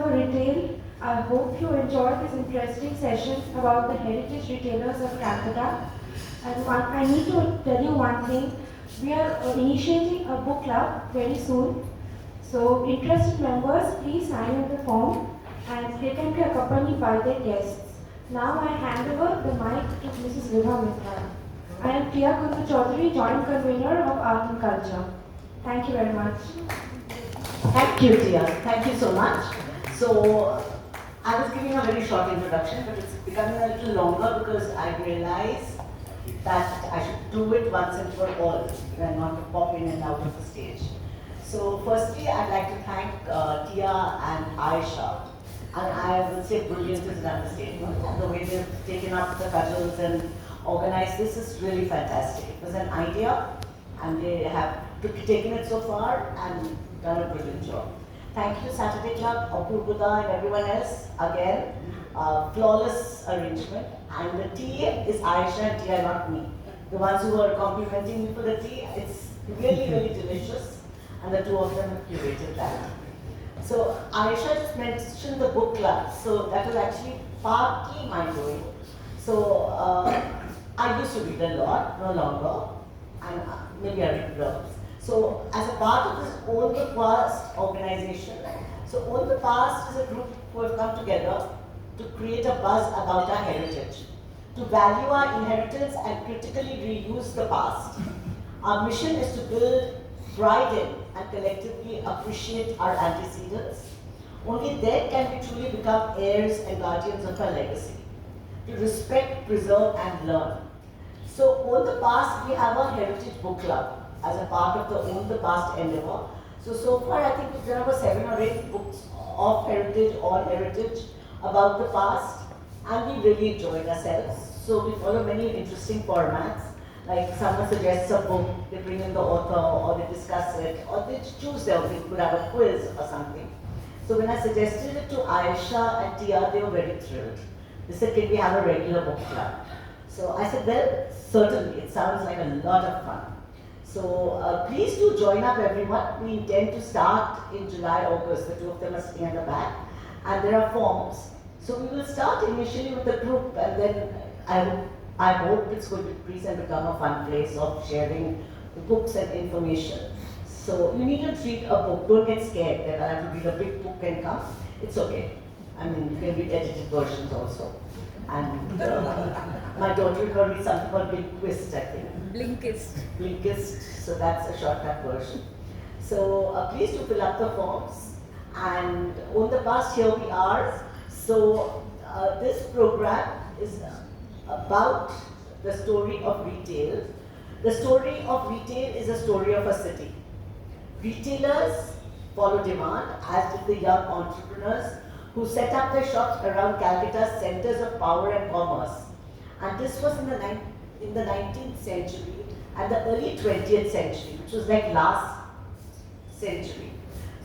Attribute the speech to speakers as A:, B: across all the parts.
A: for retail. I hope you enjoyed this interesting session about the heritage retailers of Calcutta. And I need to tell you one thing. We are initiating a book club very soon. So interested members, please sign in the form and they can be accompanied by their guests. Now I hand over the mic to Mrs. Vibha Mitra. I am Kaberi Chatterjee, Joint Convener of Art and Culture. Thank you very much.
B: Thank you, Tia. Thank you so much. So, I was giving a very short introduction, but it's becoming a little longer because I realized that I should do it once and for all and not to pop in and out of the stage. So, firstly, I'd like to thank Tia and Aisha. And I would say brilliant is an understatement. The way they've taken up the cudgels and organized this is really fantastic. It was an idea, and they have taken it so far and done a brilliant job. Thank you, Saturday Club, Apurbuda, and everyone else. Again, flawless arrangement. And the tea is Aisha and Tia, not me. The ones who are complimenting me for the tea, it's really, really delicious. And the two of them have curated that. So Aisha just mentioned the book club. So that was actually partly my doing. So I used to read a lot, no longer. And maybe I read blogs. So as a part of this Own the Past organization, so Own the Past is a group who have come together to create a buzz about our heritage, to value our inheritance and critically reuse the past. Our mission is to build pride in and collectively appreciate our antecedents. Only then can we truly become heirs and guardians of our legacy, to respect, preserve and learn. So Own the Past, we have a heritage book club as a part of the Own the Past endeavor. So far I think we've done about 7 or 8 books of heritage, on heritage, about the past, and we really enjoyed ourselves. So we follow many interesting formats, like someone suggests a book, they bring in the author, or they discuss it, or they choose their own, they could have a quiz or something. So when I suggested it to Aisha and Tia, they were very thrilled. They said, can we have a regular book club? So I said, well, certainly, it sounds like a lot of fun. So please do join up everyone. We intend to start in July, August. The two of them are sitting at the back. And there are forms. So we will start initially with the group, and then I hope it's going to increase and become a fun place of sharing the books and information. So you need to treat a book. Don't get scared that I have to read a big book and come. It's okay. I mean, you can read edited versions also. And my daughter will read something called Blinkist, I think. Blinkist, so that's a shortcut version. So please do fill up the forms. And Own the Past, here we are. So this program is about the story of retail. The story of retail is a story of a city. Retailers follow demand, as did the young entrepreneurs who set up their shops around Calcutta's centers of power and commerce. And this was in the 19th century and the early 20th century, which was like last century.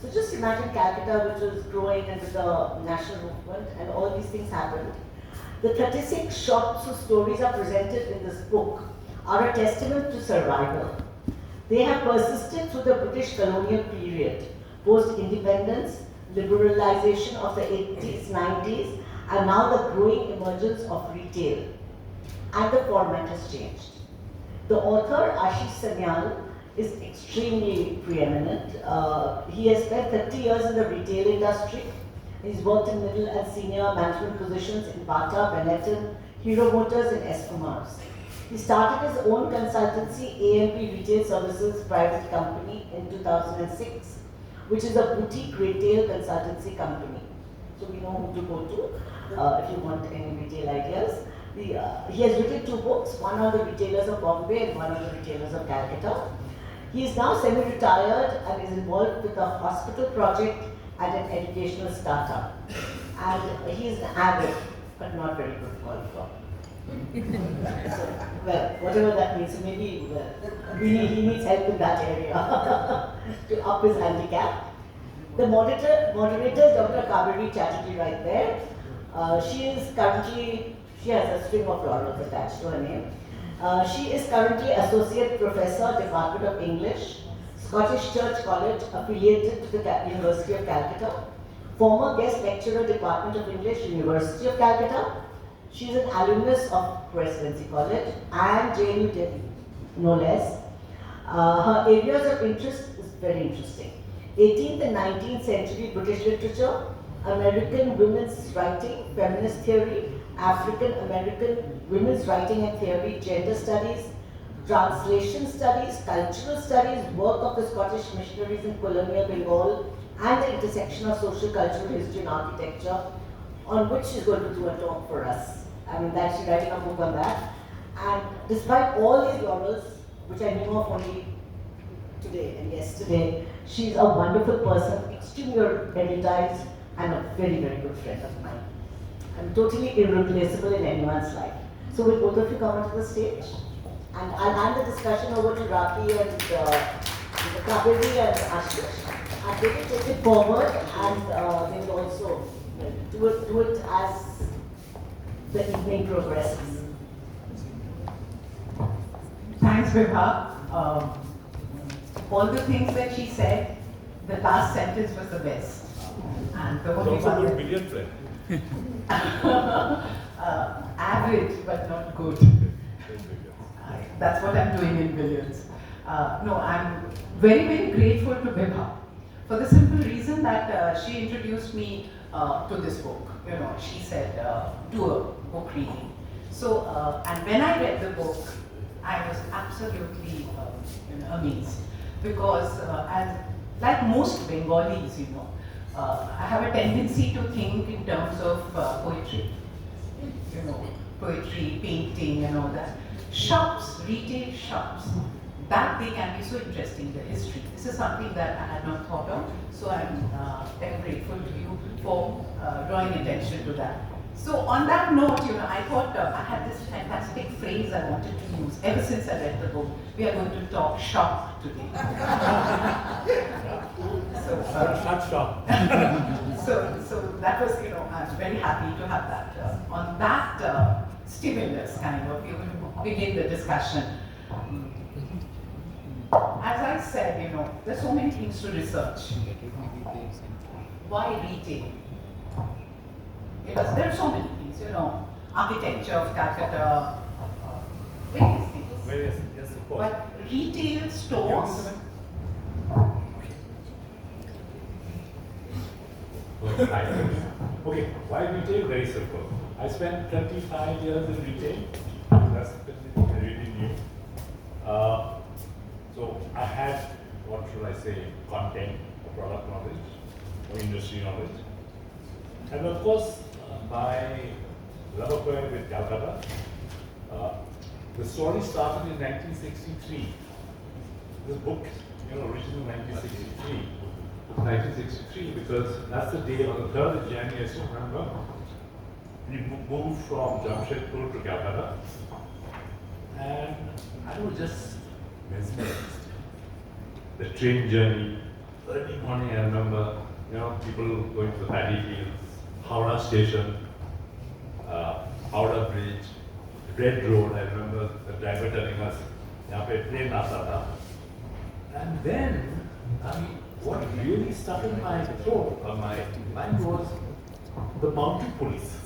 B: So just imagine Calcutta, which was growing and with the national movement, and all these things happened. The 36 shops whose stories are presented in this book are a testament to survival. They have persisted through the British colonial period, post-independence, liberalization of the 80s, 90s, and now the growing emergence of retail. And the format has changed. The author, Ashish Sanyal, is extremely preeminent. He has spent 30 years in the retail industry. He's worked in middle and senior management positions in Bata, Benetton, Hero Motors, and Escomars. He started his own consultancy, AMP Retail Services Private Company, in 2006, which is a boutique retail consultancy company. So we know who to go to if you want any retail ideas. He has written 2 books, one on the retailers of Bombay and one on the retailers of Calcutta. He is now semi-retired and is involved with a hospital project and an educational startup. And he is an avid, but not very good golfer. So, well, whatever that means, so maybe he needs help in that area to up his handicap. The moderator is Dr. Kaberi Chatterjee right there. She has a string of laurels attached to her name. She is currently Associate Professor, Department of English, Scottish Church College, affiliated to the University of Calcutta. former guest lecturer, Department of English, University of Calcutta. She's an alumnus of Presidency College and JNU Delhi, no less. Her areas of interest is very interesting. 18th and 19th century British literature, American women's writing, feminist theory, African American women's writing and theory, gender studies, translation studies, cultural studies, work of the Scottish missionaries in colonial Bengal, and the intersection of social, cultural history and architecture, on which she's going to do a talk for us. I mean, that she's writing a book on that. And despite all these laurels, which I knew of only today and yesterday, she's a wonderful person, extremely erudite, and a very, very good friend of mine. I'm totally irreplaceable in anyone's life. So will both of you come onto the stage? And I'll hand the discussion over to Raki and Kaberi and Ashish. And they will take it forward, and they will also do it as the evening progresses.
C: Thanks, Vibha. All the things that she said, the last sentence was the best. And the only
D: also
C: one
D: good
C: that-
D: billiard friend.
C: average, but not good. That's what I'm doing in billiards. No, I'm very, very grateful to Vibha for the simple reason that she introduced me to this book. You know, she said, do a book reading. So, and when I read the book, I was absolutely amazed because as like most Bengalis, I have a tendency to think in terms of poetry, poetry, painting and all that. Shops, retail shops, that they can be so interesting, the history. This is something that I had not thought of, so I'm very grateful to you for drawing attention to that. So on that note, I thought I had this fantastic phrase I wanted to use ever since I read the book. We are going to talk shop today.
D: Shut shop.
C: So that was, I'm very happy to have that. On that stimulus, kind of, we will begin the discussion. As I said, there's so many things to research. Why retail? Because there are so many things, architecture of Calcutta, various things.
D: Yes, of course.
C: But retail stores,
D: Okay, why retail? Very simple. I spent 25 years in retail. That's I really knew. So I had, what should I say, content, product knowledge, or industry knowledge. And of course, my love affair with Calcutta. The story started in 1963. This book, originally 1963. 1963 because that's the day on the 3rd of January, I still remember. We moved from Jamshedpur to Calcutta. And I was just mesmerized. The train journey, early morning, I remember, people going to the paddy fields, Howrah station, Howrah Bridge, Red Road. I remember the driver telling us, "Yahan pe train aata tha." And then, what really stuck in my throat, or my mind was the mounted police.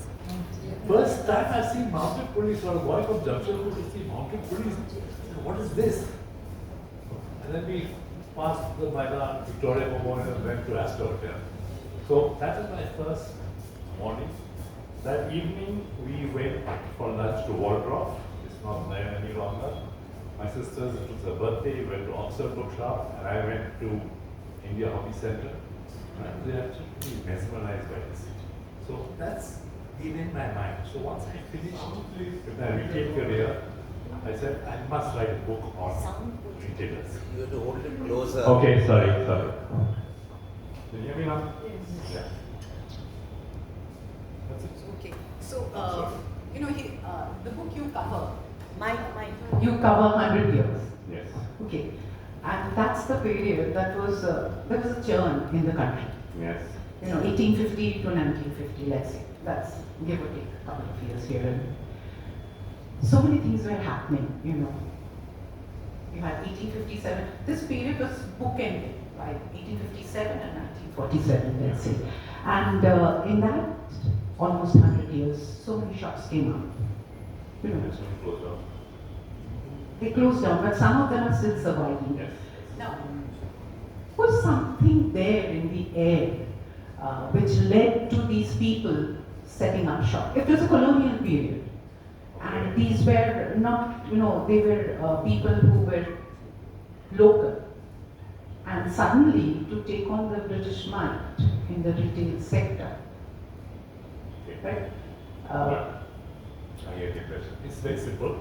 D: First time I see mounted police, or a boy from Jamshedpur to see mounted police. What is this? And then we passed the Maidan, Victoria Memorial, and went to Astor Hotel. So that was my first morning. That evening we went for lunch to Waldorf. It's not there any longer. My sister's, it was her birthday, we went to Oxford Bookshop, and I went to India Hobby Center. And they actually mesmerized by the city. So that's been in my mind. So once I finished with my retail career, I said I must write a book on retailers.
E: You have to hold it closer.
D: Okay, sorry. Can you hear me now?
C: Yes.
D: Yeah. That's it.
C: Okay. So, the book you cover,
B: My
C: you cover 100 years.
D: Yes.
C: Okay. And that's the period that was, there was a churn in the country.
D: Yes.
C: 1850 to 1950, let's say. That's give or take a couple of years here. So many things were happening, You had 1857. This period was bookended by 1857 and 1947, let's say. And in that almost 100 years, so many shops came up. You know,
D: This one closed down.
C: they closed down, but some of them are still surviving.
D: Yes.
C: Now, was something there in the air which led to these people setting up shop? It was a colonial period. And these were not, you know, they were people who were local. And suddenly to take on the British might in the retail sector,
D: Okay.
C: right?
D: I get your question. It's very simple.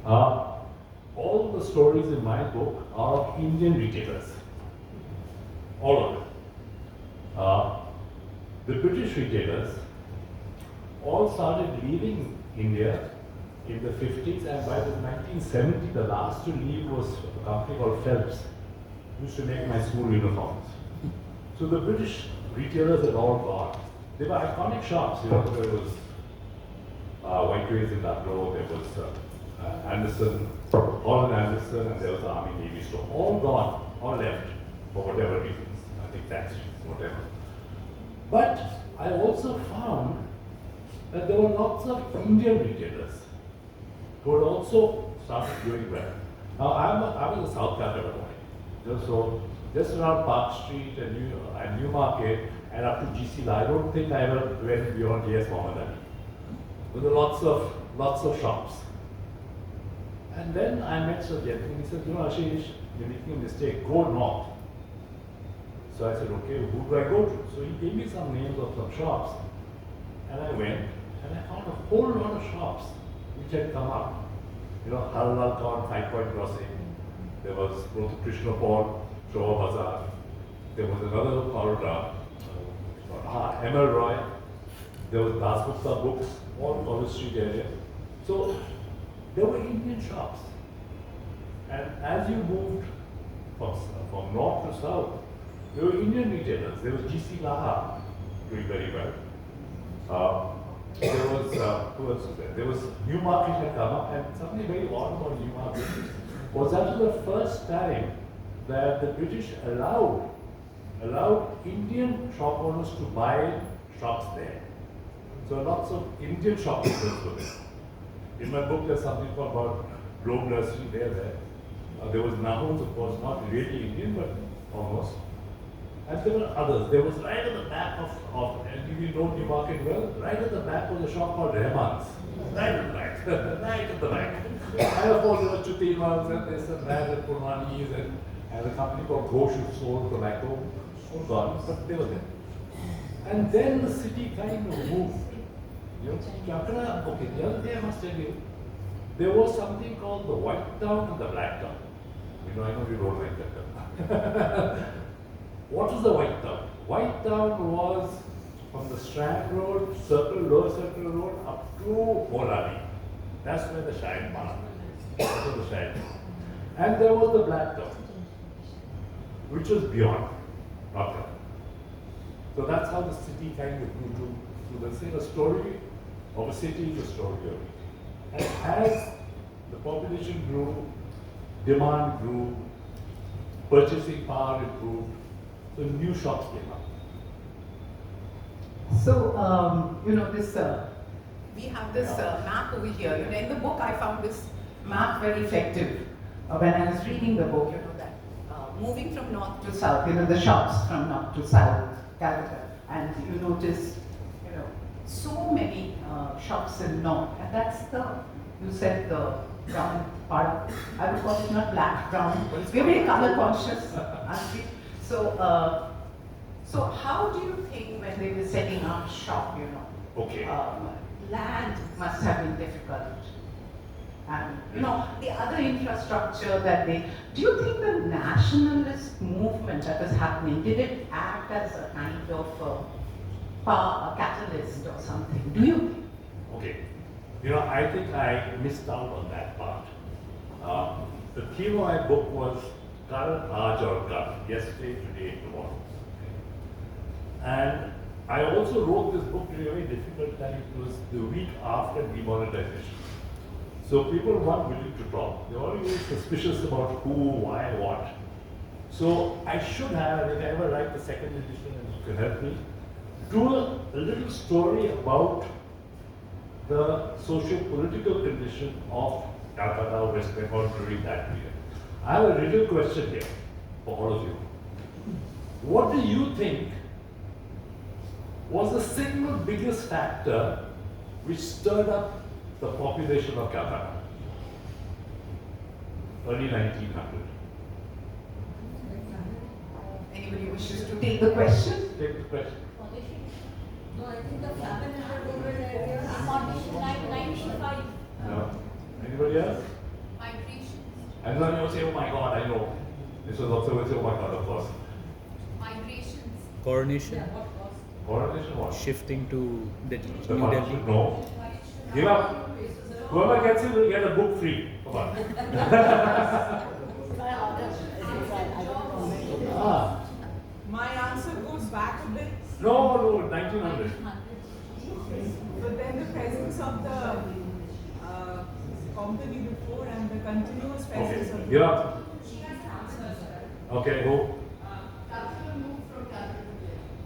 D: All the stories in my book are of Indian retailers. All of them. The British retailers all started leaving India in the 50s, and by the 1970s, the last to leave was a company called Phelps, who used to make my school uniforms. So the British retailers had all gone. They were iconic shops. You know, there was Whiteways in Lucknow, there was Anderson, Holland Anderson, and there was the Army Navy store. All gone, all left, for whatever reasons. I think tax reasons, whatever. But I also found that there were lots of Indian retailers who had also started doing well. Now, I was a South Calcutta boy. So just around Park Street and Newmarket and up to GC La, I don't think I ever went beyond J.S. Mohammed Ali. There were lots of shops. And then I met some gentleman, he said, you know, Ashish, you're making a mistake, go north. So I said, okay, who do I go to? So he gave me some names of some shops. And I went and I found a whole lot of shops which had come up. You know, Halal Khan, 5 Point Crossing. There was Krishna Paul, Showa Bazaar. There was another called M.L. Roy. There was Dasgupta Books, all College Street area. So there were Indian shops. And as you moved from north to south, there were Indian retailers. There was GC Laha doing very well. There was, who else was there? There was Newmarket had come up, and something very odd about Newmarket was that was the first time that the British allowed Indian shop owners to buy shops there. So lots of Indian shopkeepers were there. In my book, there's something called about Globe Nursery there. There was Nahums, of course, not really Indian, but almost. And there were others. There was right at the back of and if you know Newmarket well, right at the back was a shop called Rahman's. Right at the back. Right at the back. And of course, there were Chutimans and there's some and Purmanis and a company called Ghosh who sold tobacco. All gone, but they were there. And then the city kind of moved. You know, Calcutta, okay, the other day I must tell you, there was something called the White Town and the Black Town. You know, I know you don't like that. What is the White Town? White Town was from the Strand Road, Lower Circle Road, up to Holali. That's where the Shine Park. That was the Shine. And there was the Black Town, which was beyond, not there. So that's how the city kind of grew to. So they say a story of a city is a story of it. And as the population grew, demand grew, purchasing power improved, so new shops came up.
C: So, you know, this, we have this map over here. You know, in the book, I found this map very effective. When I was reading the book, you know, that moving from north to south, you know, the shops from north to south, Calcutta, and you notice, you know, so many shops in north, and that's you said the brown part. I would call it not black, brown. We're very color conscious, aren't we? So, so how do you think when they were setting up shop, you know?
D: Okay.
C: Land must have been difficult. And, you know, the other infrastructure that do you think the nationalist movement that was happening, did it act as a kind of a catalyst or something? Do you?
D: Okay. You know, I think I missed out on that part. The theme of my book was Kal, Aaj aur Kal, yesterday, today, tomorrow. And I also wrote this book during a very difficult time. It was the week after demonetization. So people weren't willing to talk. They were always suspicious about who, why, what. So I should have, if I ever write the second edition and you can help me, do a little story about the socio-political condition of Calcutta, West Bengal during that period. I have a little question here for all of you. What do you think was the single biggest factor which stirred up the population of Calcutta? Early 1900.
C: Anybody wishes to take the question?
D: Take the question.
E: No, I think the famine in the rural areas. Partition 95.
D: No. Anybody else?
E: Migration.
D: And then you'll say, oh my God, I know. This was also will say, oh my God, of course.
E: Migrations.
F: Coronation,
E: What was?
D: Coronation was.
F: shifting to Delhi,
D: The
F: New
D: partition,
F: Delhi.
D: no. Give up. Whoever gets it will get a book free. Come on. Ah.
G: My answer goes back a bit,
D: No, no, 1900.
G: but then the presence of the company before and the continuous presence
D: Okay,
G: of
D: give up. Okay, who?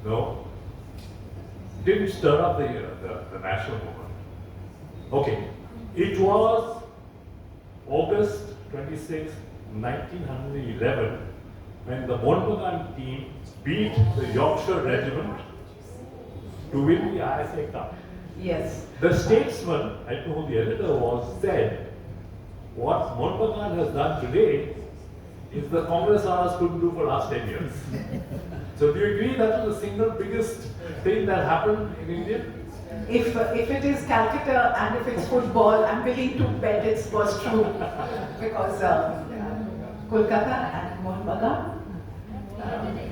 D: No. Didn't stir up the national movement. Okay, it was August 26, 1911, when the Mohanbagan team beat the Yorkshire Regiment to win the ISA Cup.
C: Yes.
D: The statesman, I don't know who the editor was, said, what Mohanbagan has done today is the Congress couldn't do for last 10 years. So do you agree that was the single biggest thing that happened in India?
C: If it is Calcutta and if it's football, I'm willing to bet it's was true because Kolkata and Mohanbagan,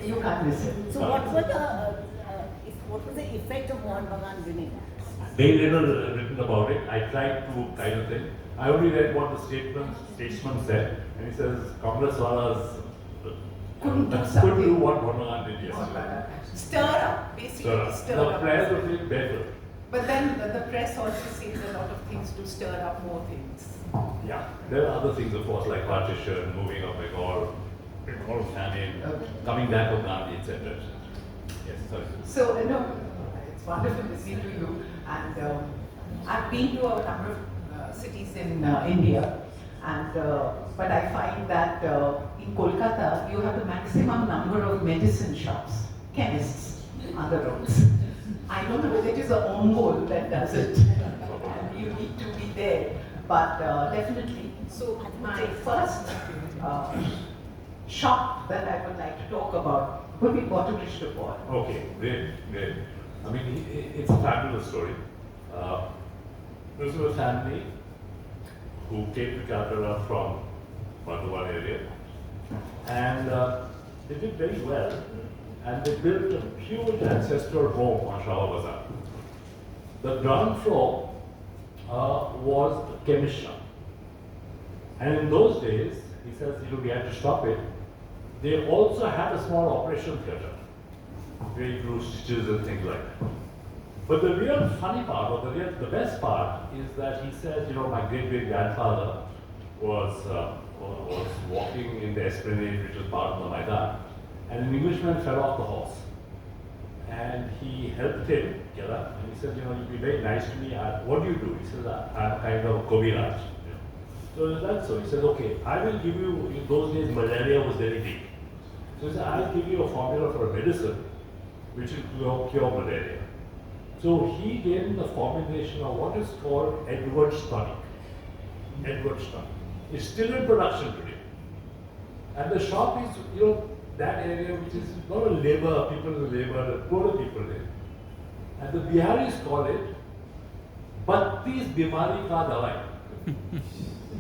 C: you can't miss it.
B: So what was the effect of Mohan Bagan winning?
D: Very little written about it. I tried to kind of thing. I only read what the statesman said, and he says Congress
C: Couldn't do
D: couldn't
C: something.
D: do what Mohanbagan did yesterday.
C: Stir up, basically stir
D: The
C: up.
D: players were playing better.
C: But then the press also says a lot of things to stir up more things.
D: Yeah, there are other things, of course, like partition, moving of Bengal famine,
C: Okay.
D: coming back of Gandhi, etc. Yes, sorry.
C: So, no, it's wonderful listening to you. And I've been to a number of cities in India, and but I find that in Kolkata you have the maximum number of medicine shops, chemists on the roads. I don't know whether it is the Ongol that does it, and you need to be there, but definitely. So my first shop that I would like to talk about would be Bottle.
D: Okay, great, great. I mean, it's a fabulous story. This was a family who came to Calcutta from Bardhaman area, and they did very well, and they built a huge ancestral home on Shah Bazaar. The ground floor was a chemist shop, and in those days, he says, we had to stop it. They also had a small operation theatre, where you do stitches and things like that. But the real funny part, or the best part, is that he says, my great-great-grandfather was walking in the esplanade, which was part of the Maidan, and an Englishman fell off the horse. And he helped him get up, and he said, you'd be very nice to me. What do you do? He says, I'm kind of a Kaberi. So that's so. He says, okay, I will give you, in those days malaria was very big. So he said, I'll give you a formula for a medicine which will cure malaria. So he gave him the formulation of what is called Edwards tonic. Edwards tonic. It's still in production today. And the shop is, that area which is not a labor, the poorer people live. And the Biharis call it 32 Bimari Ka Dawai.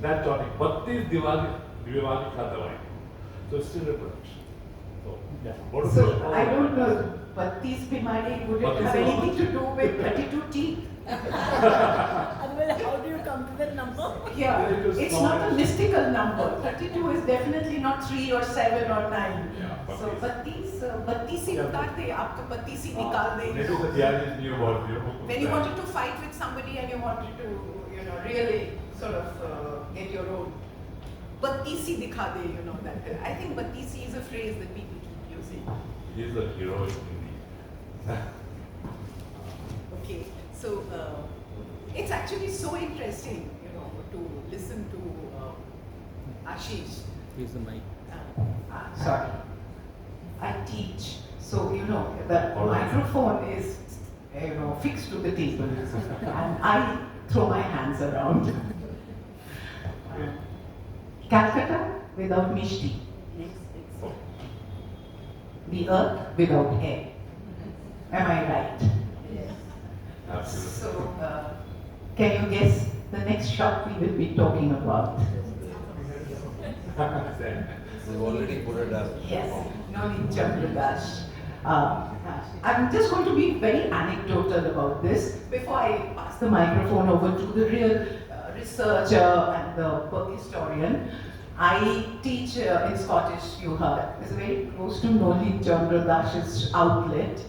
D: That tonic, 32 Bimari Ka Dawai. So it's still in production. So, yeah. What is
C: So
D: it?
C: I don't know, but these Bimari, would it have anything to do with 32 teeth?
B: Otherwise, how do you come to that number?
C: Yeah,
D: It was
C: it's
D: not-
C: not a mystical number. 32 is definitely not 3 or 7 or 9.
D: Yeah,
C: So, battisi utarte, aap to battisi nikal
D: Maybe
C: de.
D: the Biharis knew about
C: When you wanted to fight with somebody and you wanted to, really sort of get your own. Battisi dikha de, that. I think battisi is a phrase that people keep using.
D: He's a hero in India.
G: actually so interesting, to listen to Ashish.
F: Use the mic.
C: Sorry. I teach. So, the microphone is, fixed to the table. And I throw my hands around. Calcutta without Mishti. The earth without air. Am I right?
D: Absolutely.
C: So, can you guess the next shop we will be talking about?
H: We've already put it up.
C: Yes, Noli Chandradash. I'm just going to be very anecdotal about this before I pass the microphone over to the real researcher and the historian. I teach in Scottish, you heard. It's very close to Noli Chandradash's outlet.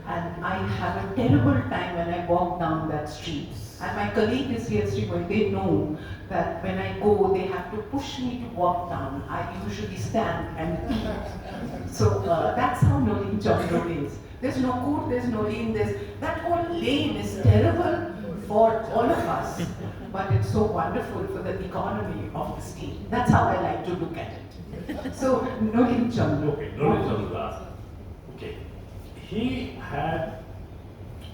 C: And I have a terrible time when I walk down that street. And my colleague is here, Sriman, they know that when I go, they have to push me to walk down. I usually stand and eat. So that's how Noli Chandra is. There's no court, there's no lane, that whole lane is terrible for all of us. But it's so wonderful for the economy of the state. That's how I like to look at it. So, Noli Chandra.
D: Okay, Noli Chandra. Okay. He had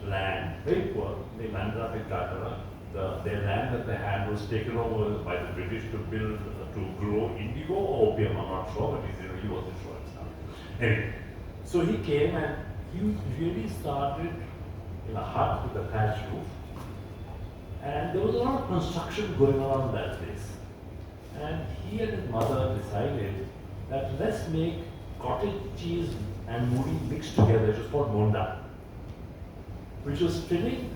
D: land, very poor. They landed up in Calcutta. Their land that they had was taken over by the British to build, to grow indigo or opium. I'm not sure, but he wasn't sure. Anyway, so he came and he really started in a hut with a thatched roof. And there was a lot of construction going on in that place. And he and his mother decided that let's make cottage cheese and moody mixed together. It was called Monda, which was filling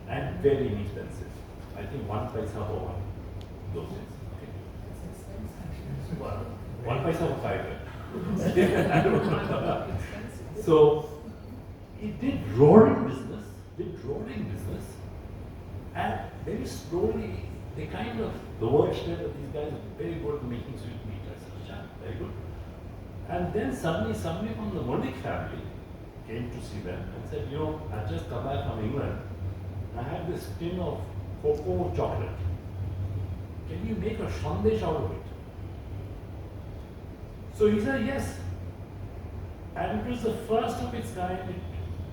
D: and very inexpensive. I think 1 paisa for one those days. Okay. Well, 1 paisa for 5. I don't know. So it did roaring business, and very slowly they the word spread that these guys are very good at making sweet meat. I said, "Yeah, very good." And then suddenly somebody from the Monic family came to see them and said, I've just come back from England. I have this tin of cocoa chocolate. Can you make a sandesh out of it? So he said, yes. And it was the first of its kind.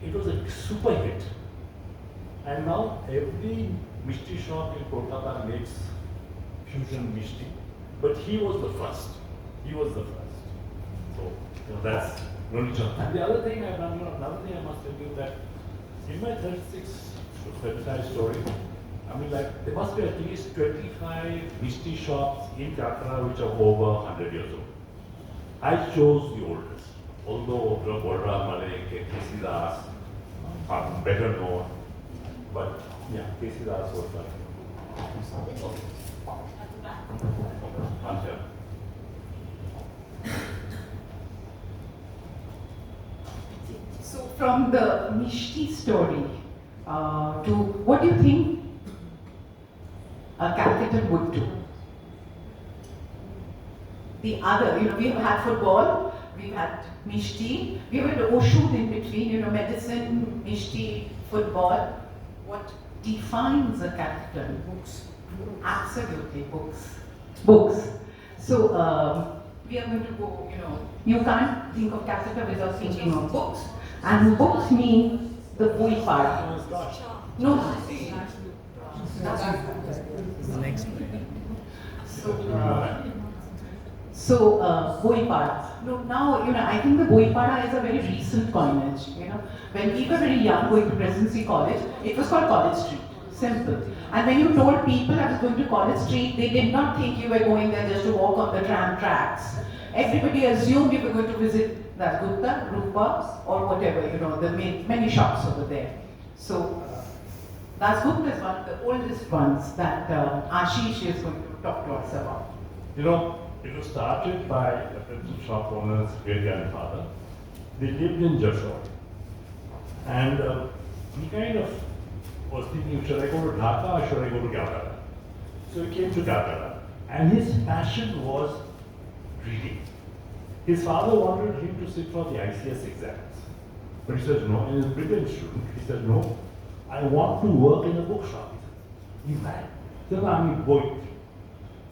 D: It was a super hit. And now every Mishti shop in Kolkata makes fusion Mishti. But he was the first. So, that's Noli Chandra. And the other thing I've done, another thing I must tell you that in my 35 story, there must be at least 25 Mishti shops in Calcutta which are over 100 years old. I chose the oldest, although Bolram Malik, K.C. Das are better known, but yeah, K.C. Das was like.
C: So from the Mishti story to what do you think a Calcutta would do? The other, we've had football, we've had Mishti, we've had Oshud in between, medicine, Mishti, football. What defines a Calcuttan? Books. Absolutely, books. So we are going to go, you can't think of Calcutta without thinking of books. And books mean the boy part. No.
F: Next one.
C: So, Boipada. No, now, I think the Boipada is a very recent coinage. When we were very young going to Presidency College, it was called College Street. Simple. And when you told people I was going to College Street, they did not think you were going there just to walk on the tram tracks. Everybody assumed you were going to visit Calcutta, Rupa, or whatever, the many shops over there. So, Dasgupta is one of the oldest ones that Ashish is going to talk to us about.
D: It was started by the principal shop owner's great-grandfather. They lived in Jashore. And he kind of was thinking, should I go to Dhaka or should I go to Calcutta? So he came to Calcutta. And his passion was reading. His father wanted him to sit for the ICS exams. But he says no, and he's a brilliant student. He said, no, I want to work in a bookshop. He mad. So I mean, boy.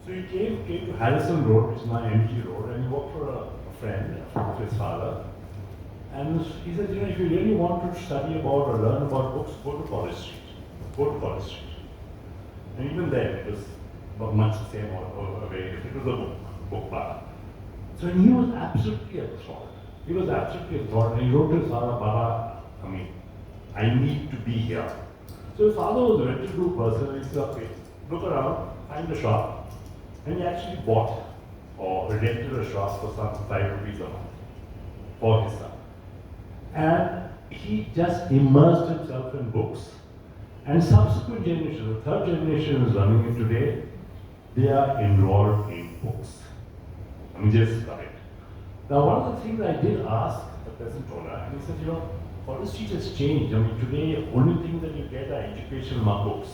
D: So he came to Harrison Road, which is my MG road, and he worked for a friend of his father. And he said, you know, if you really want to study about or learn about books, go to College Street. Go to College Street. And even then, it was much the same or very different. It was a book bar. So he was absolutely absorbed. He was absolutely absorbed. And he wrote to his father, Baba, I need to be here. So his father was a well-to-do person. He said, okay, look around, find a shop. And he actually bought or rented a shop for some 5 rupees a month for his son. And he just immersed himself in books. And subsequent generations, the third generation is running it today, they are enrolled in books. Just love it. Now, one of the things I did ask the present owner, and he said, you know, College Street has changed. Today, only thing that you get are educational books.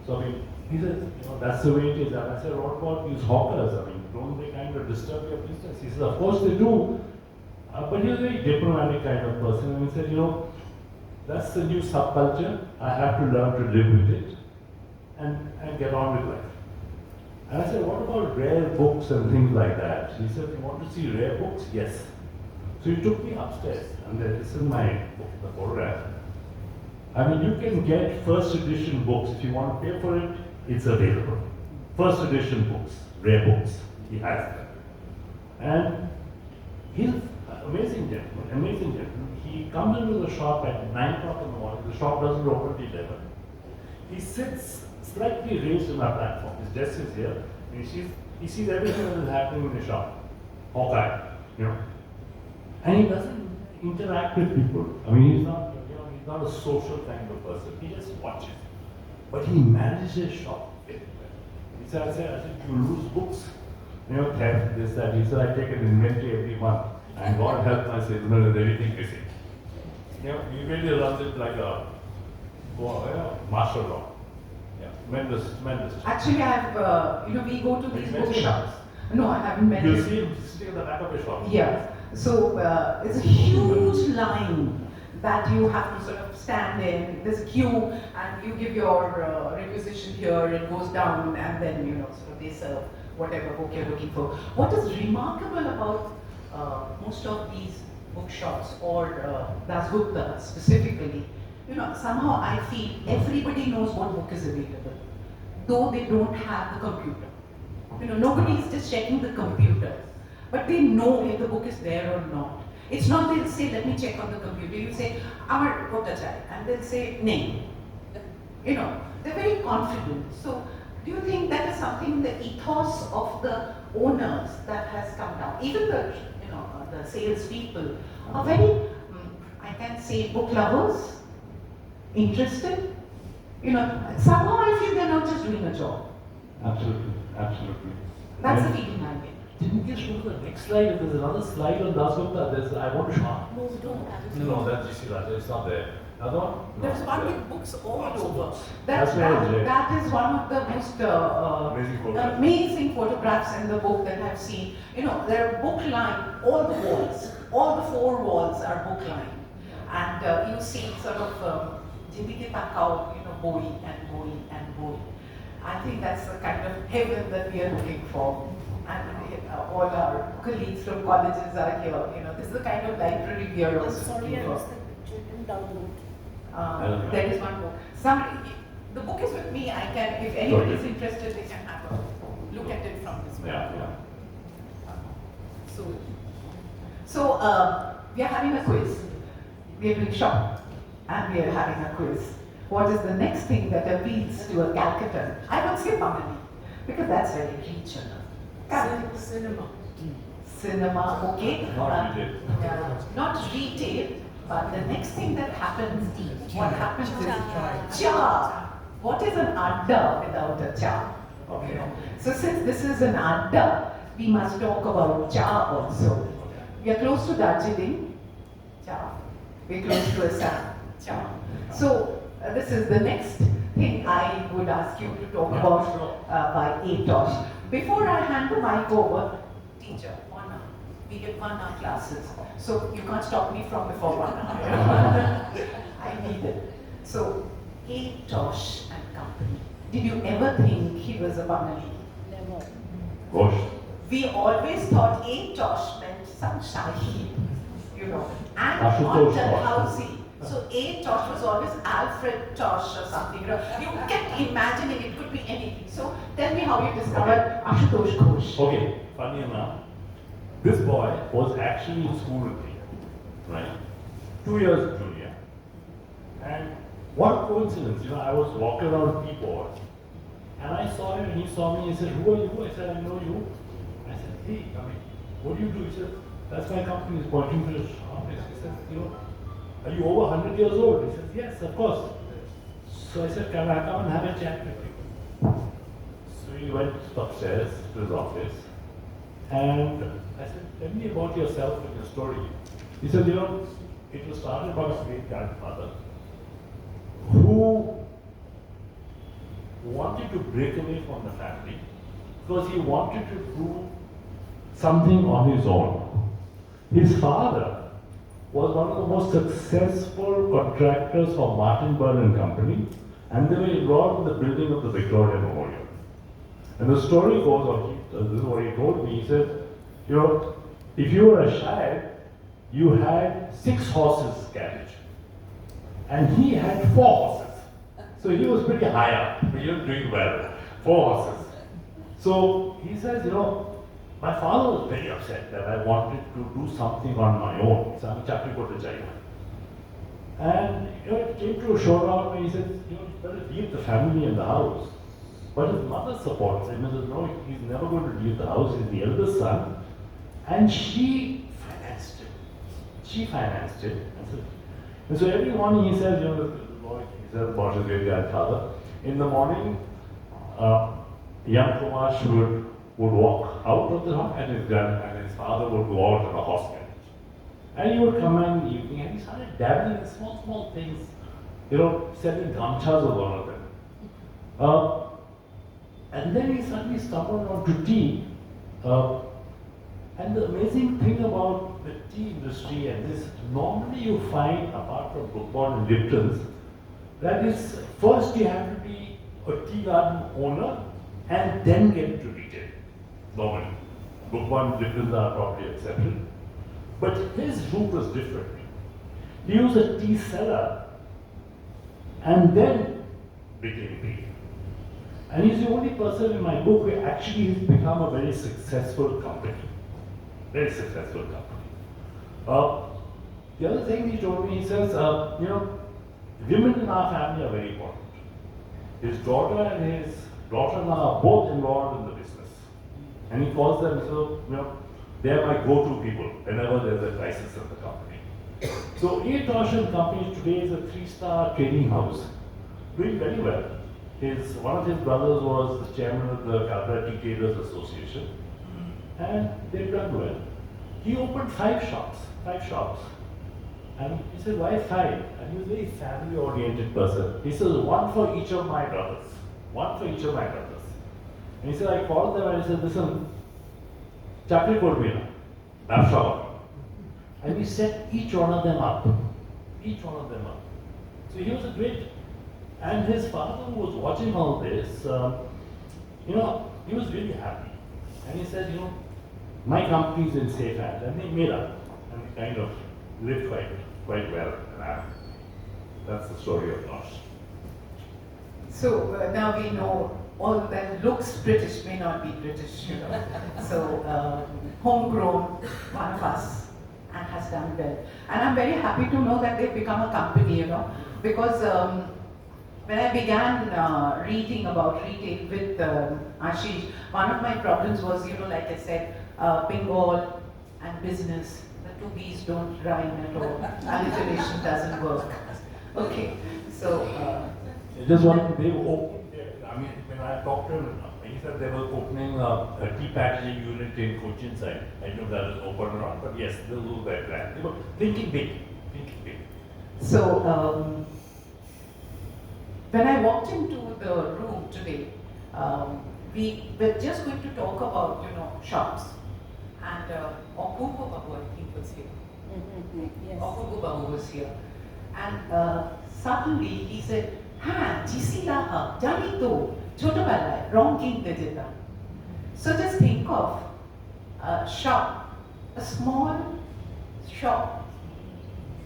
D: So, he said, you know, that's the way it is. And I said, what about these hawkers? Don't they kind of disturb your business? He said, of course they do. But he was a very diplomatic kind of person. And he said, you know, that's the new subculture. I have to learn to live with it and get on with life. And I said, what about rare books and things like that? He said, you want to see rare books? Yes. So he took me upstairs, and this is my book, the photograph. You can get first edition books. If you want to pay for it, it's available. First edition books, rare books, he has them. And he's an amazing gentleman, He comes into the shop at 9 o'clock in the morning. The shop doesn't open till 11. He sits slightly raised on our platform. His desk is here. And he sees everything that is happening in the shop. Hawkeye, you know. And he doesn't interact with people. He's not a social kind of person. He just watches. But he manages his shop very well. He said, I said, you lose books, theft, this, that. He said, I take an inventory every month. And God help my salesman with everything missing. He really runs it like a martial law. Tremendous.
C: Actually, we go to these bookshops. No, I haven't met
D: You'll
C: him.
D: see him sitting at the back of the shop.
C: Yeah. So it's a huge line that you have to sort of stand in. There's a queue, and you give your requisition here. It goes down, and then sort of they serve whatever book you're looking for. What is remarkable about most of these bookshops or Dasgupta specifically, somehow I feel everybody knows what book is available, though they don't have the computer. Nobody is just checking the computer, but they know if the book is there or not. It's not they'll say, let me check on the computer. You say, Amar Bhattacharya, and they'll say, name. They're very confident. So, do you think that is something in the ethos of the owners that has come down? Even the salespeople are very, I can say, book lovers, interested. Somehow I feel they're not just doing a job.
D: Absolutely.
C: That's the feeling I get.
D: Didn't you show the next slide? There's another slide on Dasgupta. I want to show.
E: No, we don't have it.
D: No, that's GC Raja. It's not there. Another one? No,
C: There's
D: it's
C: one
D: there.
C: with books all over.
D: That's where it's there.
C: That is one of the most
D: Amazing photographs.
C: amazing photographs in the book that I've seen. There are book line, all the walls, all the 4 walls are book line. And you see sort of Jindagi Takao, Bowie and Bowie and Bowie. I think that's the kind of heaven that we are looking for. And all our colleagues from colleges are here. This is the kind of library we are
E: I'm
C: also
E: sorry,
C: looking
E: I
C: for.
E: missed the picture. Didn't download.
C: There is one book. The book is with me. I can, if anybody is interested, they can have a look at it from this point.
D: Yeah.
C: So we are having a quiz. We are doing shop, and we are having a quiz. What is the next thing that appeals to a Calcutta? I won't say Bangali, because that's very regional.
E: Cinema.
C: Cinema, okay.
D: Not retail.
C: Not retail, but the next thing that happens is, what happens is cha. What is an adda without a cha? Okay. So since this is an adda, we must talk about cha also. We are close to Darjeeling, cha. We are close to Assam, cha. So this is the next thing I would ask you to talk about by ATOS. Before I hand the mic over, teacher, 1 hour. We get 1 hour classes, so you can't stop me from before 1 hour. I need it. So, ATOS and company. Do you ever think he was a Bangali?
E: Never.
D: Gosh.
C: We always thought A. Tosh meant some Shahi, you know, and on
D: Ashutosh Tosh.
C: Dalhousie. So A. Tosh was always Alfred Tosh or something. You know, you kept imagining it could be anything. So tell me how you discovered Ashutosh Ghosh.
D: Okay, funny enough, this boy was actually in school with me, right? 2 years junior. And what a coincidence, you know, I was walking around Peapod and I saw him and he saw me. He said, "Who are you?" I said, "I know you." I said, "Hey, I mean, what do you do?" He said, "That's my company." He's pointing to his office. He said, "You know, are you over 100 years old?" He said, "Yes, of course." So I said, "Can I come and have a chat with you?" So he went upstairs to his office and I said, "Tell me about yourself and your story." He said, "You know, it was started by my great grandfather who wanted to break away from the family because he wanted to do something on his own. His father was one of the most successful contractors for Martin Byrne and Company, and they were involved in the building of the Victoria Memorial. And the story goes, this is what he told me, he said, you know, if you were a child, you had 6 horses carriage. And he had 4 horses. So he was pretty high up, but he was doing well. 4 horses. So he says, you know, my father was very upset that I wanted to do something on my own. So I'm a Calcutta China. And you know, it came to a showdown where he said, you know, you better leave the family and the house. But his mother supports him and says, no, he's never going to leave the house. He's the eldest son. And she financed him. She financed it. And so every morning he says, you know, he says about his great grandfather, in the morning, young Kumash would walk out of the house and his father would go out on a horse carriage. And he would come in the evening and he started dabbling in small things, you know, selling gamchas was one of them. And then he suddenly stumbled onto tea. And the amazing thing about the tea industry and this, normally you find, apart from Brook Bond and Lipton's, that is, first you have to be a tea garden owner and then get into retail. Normally. Brook Bond and Lipton's are probably exception. But his route was different. He was a tea seller and then became tea. And he's the only person in my book who actually has become a very successful company. Very successful company. The other thing he told me, he says, you know, women in our family are very important. His daughter and his daughter-in-law are both involved in the business. And he calls them, so, you know, they are my go-to people whenever there's a crisis in the company. So A. Tosh and Company today is a 3-star trading house, doing very well. One of his brothers was the chairman of the Calcutta Tea Traders Association, and they've done well. He opened 5 shops. And he said, why 5? And he was a very family-oriented person. He says, 1 for each of my brothers. 1 for each of my brothers. And he said, I called them and I said, listen, chakri kodbina, babsha. And we set each one of them up. Each one of them up. So he was a great, and his father who was watching all this, you know, he was really happy. And he said, you know, my company is in safe hands. And they made up. And they kind of lived quite well. And that's the story of Tosh.
C: So now we know all that looks British may not be British, you know. So homegrown, one of us, and has done well. And I'm very happy to know that they've become a company, you know, because when I began reading about retail with Ashish, one of my problems was, you know, like I said, Bengal and business, the 2 B's don't rhyme at all. Alliteration doesn't work. Okay, so.
D: Just one, they opened, I mean, when I talked to him, he said they were opening a tea packaging unit in Cochin side. I don't know if that is open or not, but yes, they will their plan. They were thinking big.
C: So, when I walked into the room today, we were just going to talk about, you know, shops. And Apurva Babu, I think, was here.
E: Yes.
C: Apurva Babu was here. And suddenly he said, ha, jisi laha, jani to. छोटोबेलाय wrong किनते जेता. So just think of a shop, a small shop,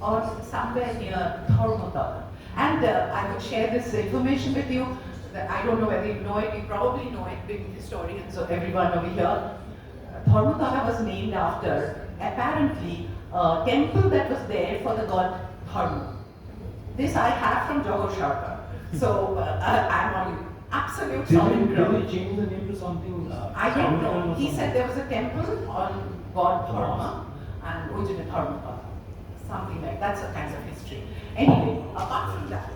C: or somewhere near Thormodal. And I would share this information with you. That I don't know whether you know it. You probably know it, being historians or everyone over here. Thormodala was named after, apparently, a temple that was there for the god Dharma. This I have from Johor Sharkar. So I'm on absolute solid
D: Did
C: ground.
D: they change the name to something?
C: I don't know.
D: Anglican or
C: He said
D: something?
C: there was a temple on god Dharma and Ujjana Dharma. Something like that's a kind of history. Anyway, apart from that,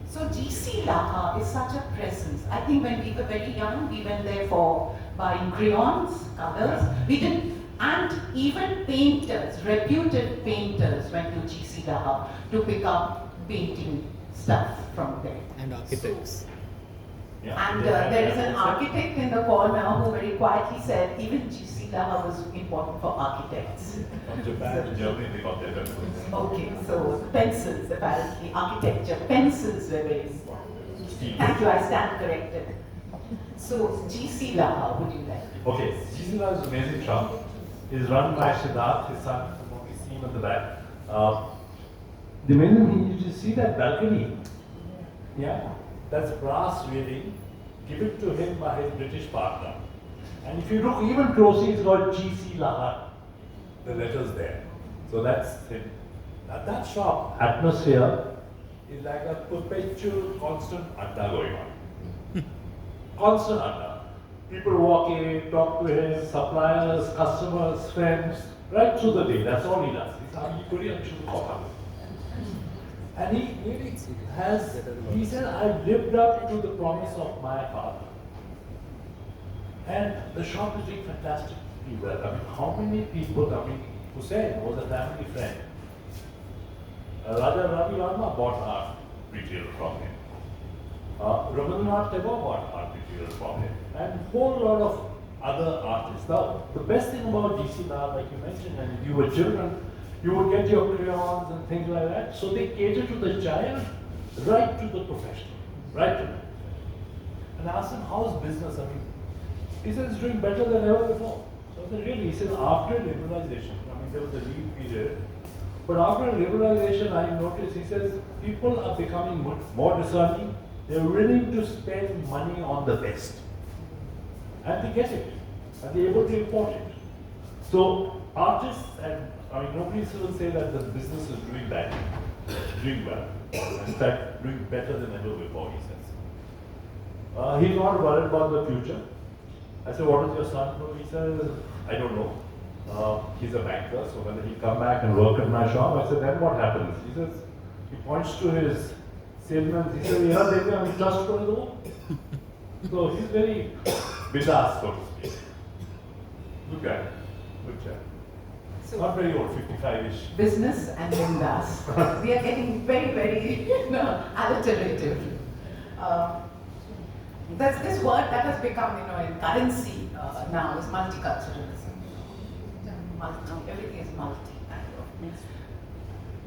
C: so GC Laha is such a presence. I think when we were very young, we went there for buying crayons, colors. We didn't, and even painters, reputed painters went to GC Laha to pick up painting stuff from there.
F: And architects.
D: Yeah,
C: And
D: they had
C: there is
D: that
C: an
D: also.
C: architect in the corner who very quietly said even GC Laha was important for architects.
D: From Japan to Germany, they got their temples.
C: Okay, so pencils apparently, architecture, pencils were very important. Thank you, I stand corrected. So GC Laha, would you like?
D: Okay, Gisela's amazing shop is run by Siddharth, his son, whom we see him at the back. The amazing thing is, you see that balcony? Yeah, that's brass railing given to him by his British partner. And if you look even closely, it's got GC Lahat, the letters there. So that's him. Now that shop atmosphere is like a perpetual constant adda going on. Constant adda. People walk in, talk to him, suppliers, customers, friends, right through the day. That's all he does. He's Korean and he really has, he said, I lived up to the promise of my father. And the shop is doing fantastically well. I mean, how many people, I mean, Hussein was a family friend. Raja Ravi Varma bought art material from him. Rabindranath Tagore bought art material from him. And a whole lot of other artists. Now, the best thing about GC Lal, like you mentioned, and if you were children, you would get your crayons and things like that. So they cater to the child, right to the professional, right to them. And I asked him, how's business? I mean, he says it's doing better than ever before. So I said, really? He says, after liberalization, I mean, there was a lean period. But after liberalization, I noticed, he says, people are becoming more discerning. They're willing to spend money on the best. And they get it. And they're able to import it. So artists, and I mean, nobody will say that the business is doing bad, doing well. In fact, doing better than ever before, he says. He's not worried about the future. I said, what does your son do? He says, I don't know. He's a banker, so whether he'll come back and work at my shop, I said, then what happens? He says, he points to his salesman, he says, yeah, I'm just going to go. So he's very bidas, so to speak. Good guy, good chap.
C: So
D: Not very old, 55-ish.
C: business and bindas. We are getting very, very alliterative. There's this word that has become, in currency now is multiculturalism. Everything is multi kind of.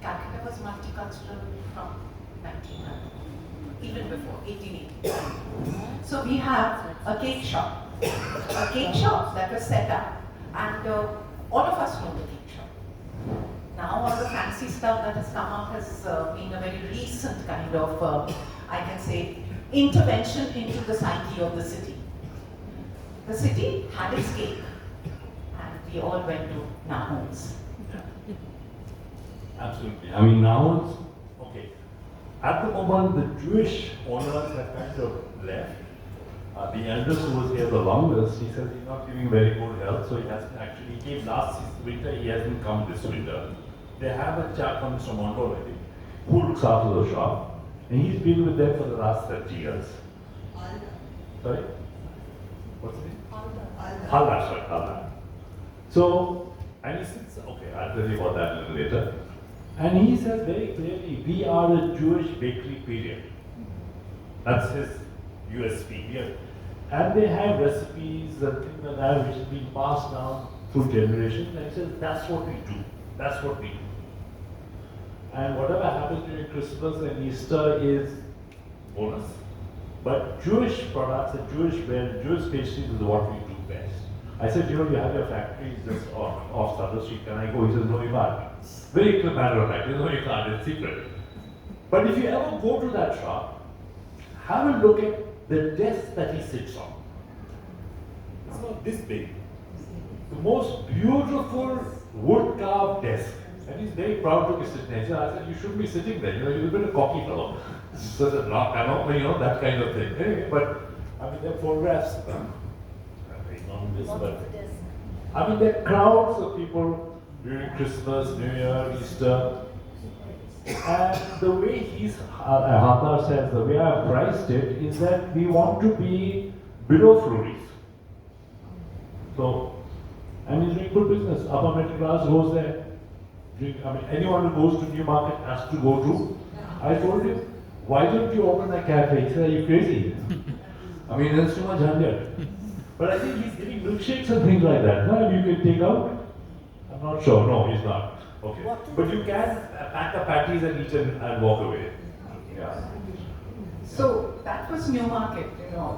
C: Calcutta was multicultural from 1900, even before 1880. So we have a cake shop that was set up, and all of us know the cake shop. Now all the fancy stuff that has come up has been a very recent kind of, I can say, intervention into the psyche of the city. The city had its cake, and we all went to Nahum's.
D: Absolutely. I mean, now it's, okay. At the moment, the Jewish owners have kind of left. The eldest who was here the longest, he says he's not giving very good health, so he hasn't actually, he came last winter, he hasn't come this winter. They have a chap from Mr. Mondor, I think, who looks after the shop, and he's been with them for the last 30 years. Sorry? What's his name? Halda, sorry, Halda. So, and he says, okay, I'll tell you about that a little later. And he says very clearly, we are a Jewish bakery period. That's his USP here. And they have recipes and things like that which have been passed down through generations. And he says, that's what we do. That's what we do. And whatever happens during Christmas and Easter is bonus. But Jewish products and Jewish bread, Jewish pastries is what we do best. I said, you have your factories just off Sutter Street, can I go? He says, no, you can't. Very clear matter of fact, no, you can't, it's secret. But if you ever go to that shop, have a look at the desk that he sits on. It's not this big. The most beautiful wood carved desk. And he's very proud to be sitting there. I said, you shouldn't be sitting there, you're a bit of a cocky fellow. So I said, no, I know, that kind of thing. Anyway, but I mean, there are photographs. On this, but I mean, there are crowds of people during Christmas, New Year, Easter. And the way Hathar says, the way I've priced it is that we want to be below Flurries. So, and he's doing good business. Upper middle class goes there. I mean, anyone who goes to Newmarket has to go to. I told him, why don't you open a cafe? He said, are you crazy? I mean, there's too much under. But I think he's giving milkshakes and things like that. No, you can take out? I'm not sure. No, he's not. Okay. But you can pack the patties and eat and walk away. Yeah.
C: So that was Newmarket,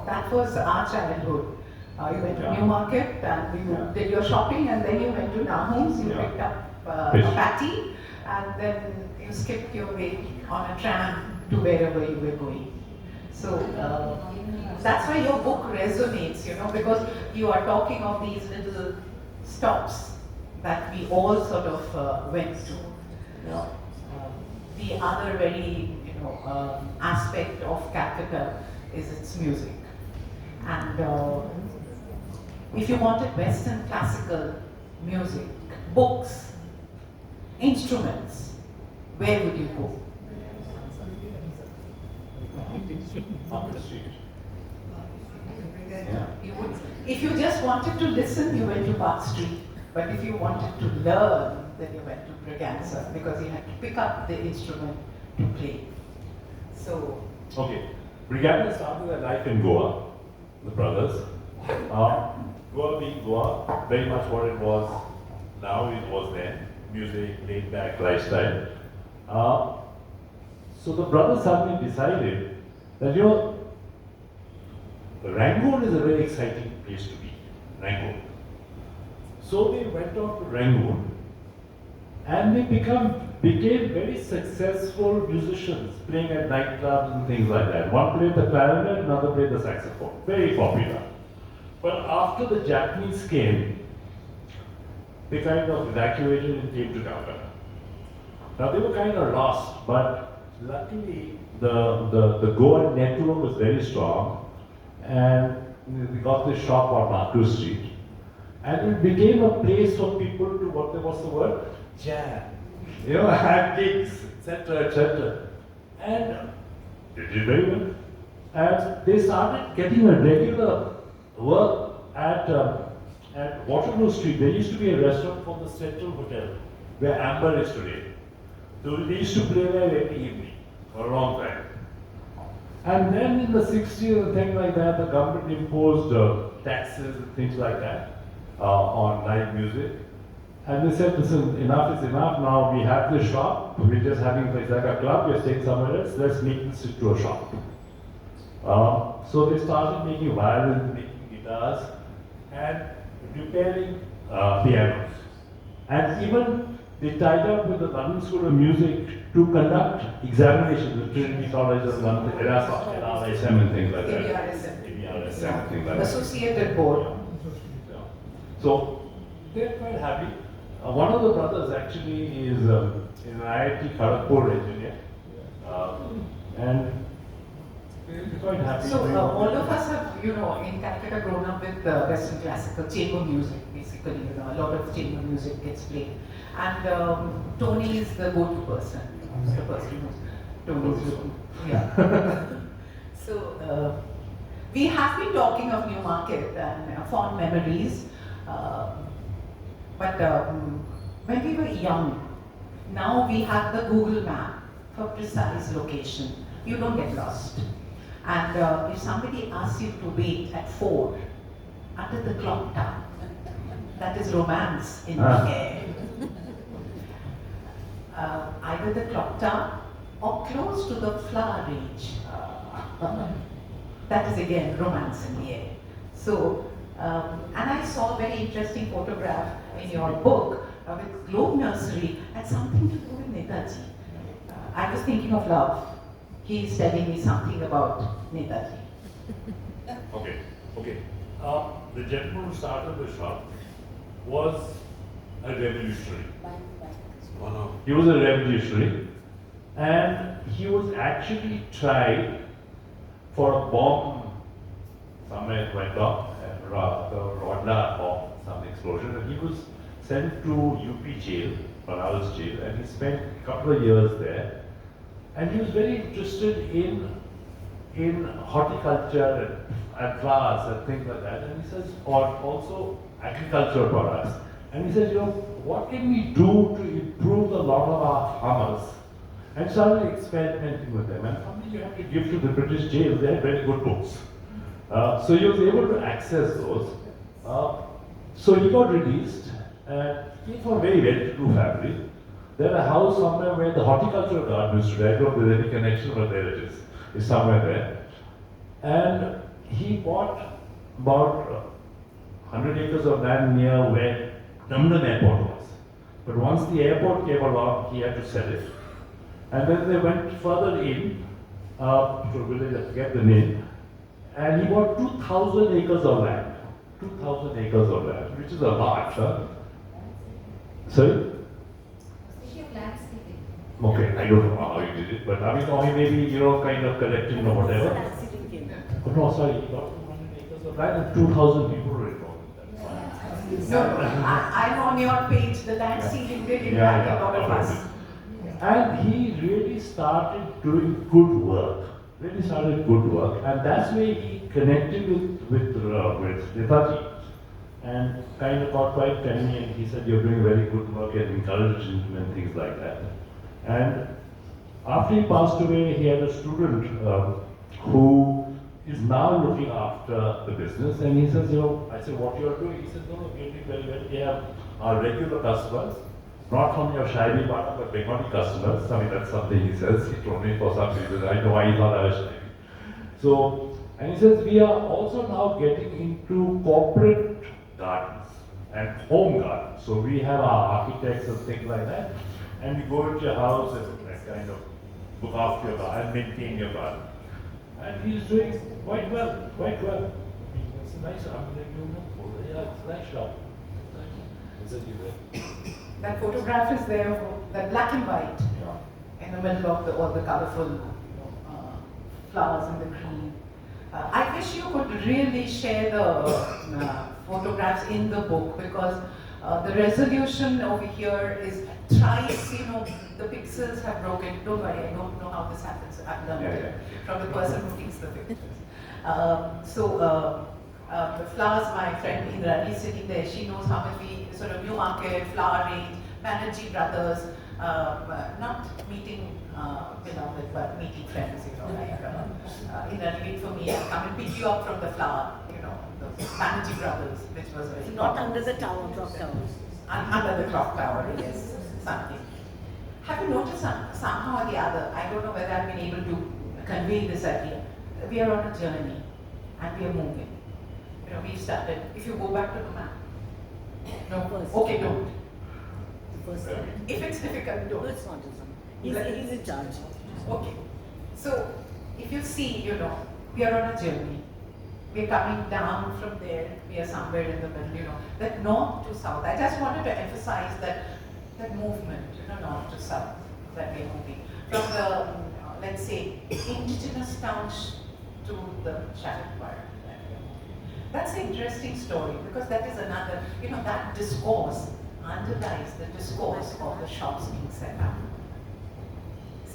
C: that was our childhood. You went to Newmarket and you did your shopping, and then you went to Nahum's, you picked up a patty, and then you skipped your way on a tram to wherever you were going. So that's why your book resonates, because you are talking of these little stops that we all sort of went to. The other very, aspect of Calcutta is its music. And if you wanted Western classical music, books, instruments, where would you go?
D: On the street.
C: You would, if you just wanted to listen, you went to Park Street. But if you wanted to learn, then you went to Braganza, because you had to pick up the instrument to play. So.
D: Okay. Braganza started their life in Goa, the brothers. Goa being Goa, very much what it was now, it was then. Music, laid back lifestyle. So the brothers suddenly decided that, Rangoon is a very exciting place to be, Rangoon. So they went on to Rangoon and they became very successful musicians, playing at nightclubs and things like that. One played the clarinet, another played the saxophone, very popular. But after the Japanese came, they kind of evacuated and came to Calcutta. Now they were kind of lost, but luckily the Goa network was very strong, and we got this shop on Marcus Street. And it became a place for people to, what's the word? Jam. Have gigs, etc., etc. And they did very well. And they started getting a regular work at Waterloo Street. There used to be a restaurant called the Central Hotel, where Amber is today. So they used to play there every evening for a long time. And then in the 60s and things like that, the government imposed taxes and things like that on live music. And they said, listen, enough is enough. Now we have this shop. We're just having, it's like a club. We're staying somewhere else. Let's make this into a shop. So they started making violins, making guitars, and repairing pianos. And even they tied up with the London School of Music to conduct examinations, the Trinity College of London, LRSM and things like that. ABRSM and things like that.
C: Associated Board.
D: Yeah. So they're quite happy. One of the brothers actually is an IIT Kharagpur engineer. And they're quite happy.
C: So all of us have, in Calcutta grown up with Western classical chamber music, basically, a lot of chamber music gets played. And Tony is the go-to person. The person who's Tony's yeah. So we have been talking of Newmarket and fond memories. But when we were young, now we have the Google map for precise location. You don't get lost. And if somebody asks you to wait at 4 under the clock tower, that is romance in the air. Either the clock tower or close to the flower range. That is again romance in the air. So, and I saw a very interesting photograph in your book with Globe Nursery and something to do with Netaji. I was thinking of love. He's telling me something about Netaji.
D: Okay, okay. The gentleman who started the shop was a revolutionary.
H: One of
D: He was a revolutionary, and he was actually tried for a bomb somewhere went off, the Rwanda bomb, some explosion, and he was sent to UP jail, Panal's jail, and he spent a couple of years there. And he was very interested in horticulture and flowers and things like that. And he says, or also agricultural products. And he says, you know, what can we do to improve a lot of our farmers? And started experimenting with them. And something you have to give to the British jail, they had very good books. So he was able to access those. So he got released, and he came from a very well-to-do family. They had a house somewhere where the horticultural garden used to be. I don't know if there's any connection, but there it is. It's somewhere there. And he bought about 100 acres of land near where London Airport was. But once the airport came along, he had to sell it. And then they went further in to a village, I forget the name, and he bought 2,000 acres of land. 2,000 acres of land, which is a lot, huh? Sorry? Okay, I don't know how he did it, but I mean, or he maybe, you know, kind of collecting or whatever. Oh, no, sorry, he got 200 acres of land and 2,000 people were involved in that.
C: No, I'm on your page, the land seeding did impact a lot of us.
D: And he really started doing good work. Really started good work, and that's where he connected with Netaji, and kind of got quite friendly. And he said, "You're doing very good work," and encouraged him and things like that. And after he passed away, he had a student who is now looking after the business, and he says, "You know," I said, "What you are doing?" He says, "No, no, we're doing very well. We have our regular customers." Not from your Shaibi partner, but Bengali customers. I mean, that's something he says. He told me for some reason. I know why he's not a Shaibi. So, and he says, we are also now getting into corporate gardens and home gardens. So we have our architects and things like that. And we go into your house and kind of look after your garden, maintain your garden. And he's doing quite well, quite well. It's a nice, I mean, yeah, it's a nice shop. Is it you?
C: That photograph is there, that black and white, in the middle of all the colorful flowers and the green. I wish you could really share the photographs in the book, because the resolution over here is thrice, you know, the pixels have broken. Don't worry, I don't know how this happens. I've learned it from the person who takes the pictures. The flowers, my friend Indra, is sitting there. She knows how much we sort of New Market, flower range, Banerjee brothers, not meeting beloved, but meeting friends, you know, like Indra, wait for me, I'll come and pick you up from the flower, you know, the Banerjee brothers, which was very
B: Not under the tower, clock tower.
C: Under the clock tower, yes, something. Have you noticed somehow or the other, I don't know whether I've been able to convey this idea, we are on a journey and we are moving. You know, we started, if you go back to the map. No,
B: First.
C: okay, don't.
B: The first one.
C: If it's difficult,
B: No,
C: don't.
B: it's not his own. He's in charge.
C: Okay. So, if you see, you know, we are on a journey. We are coming down from there, we are somewhere in the middle, you know, that north to south. I just wanted to emphasize that movement, you know, north to south, that we are moving. From the, let's say, indigenous towns to the shattered empire. That's an interesting story, because that is another, you know, that discourse underlies the discourse of the shops being set up.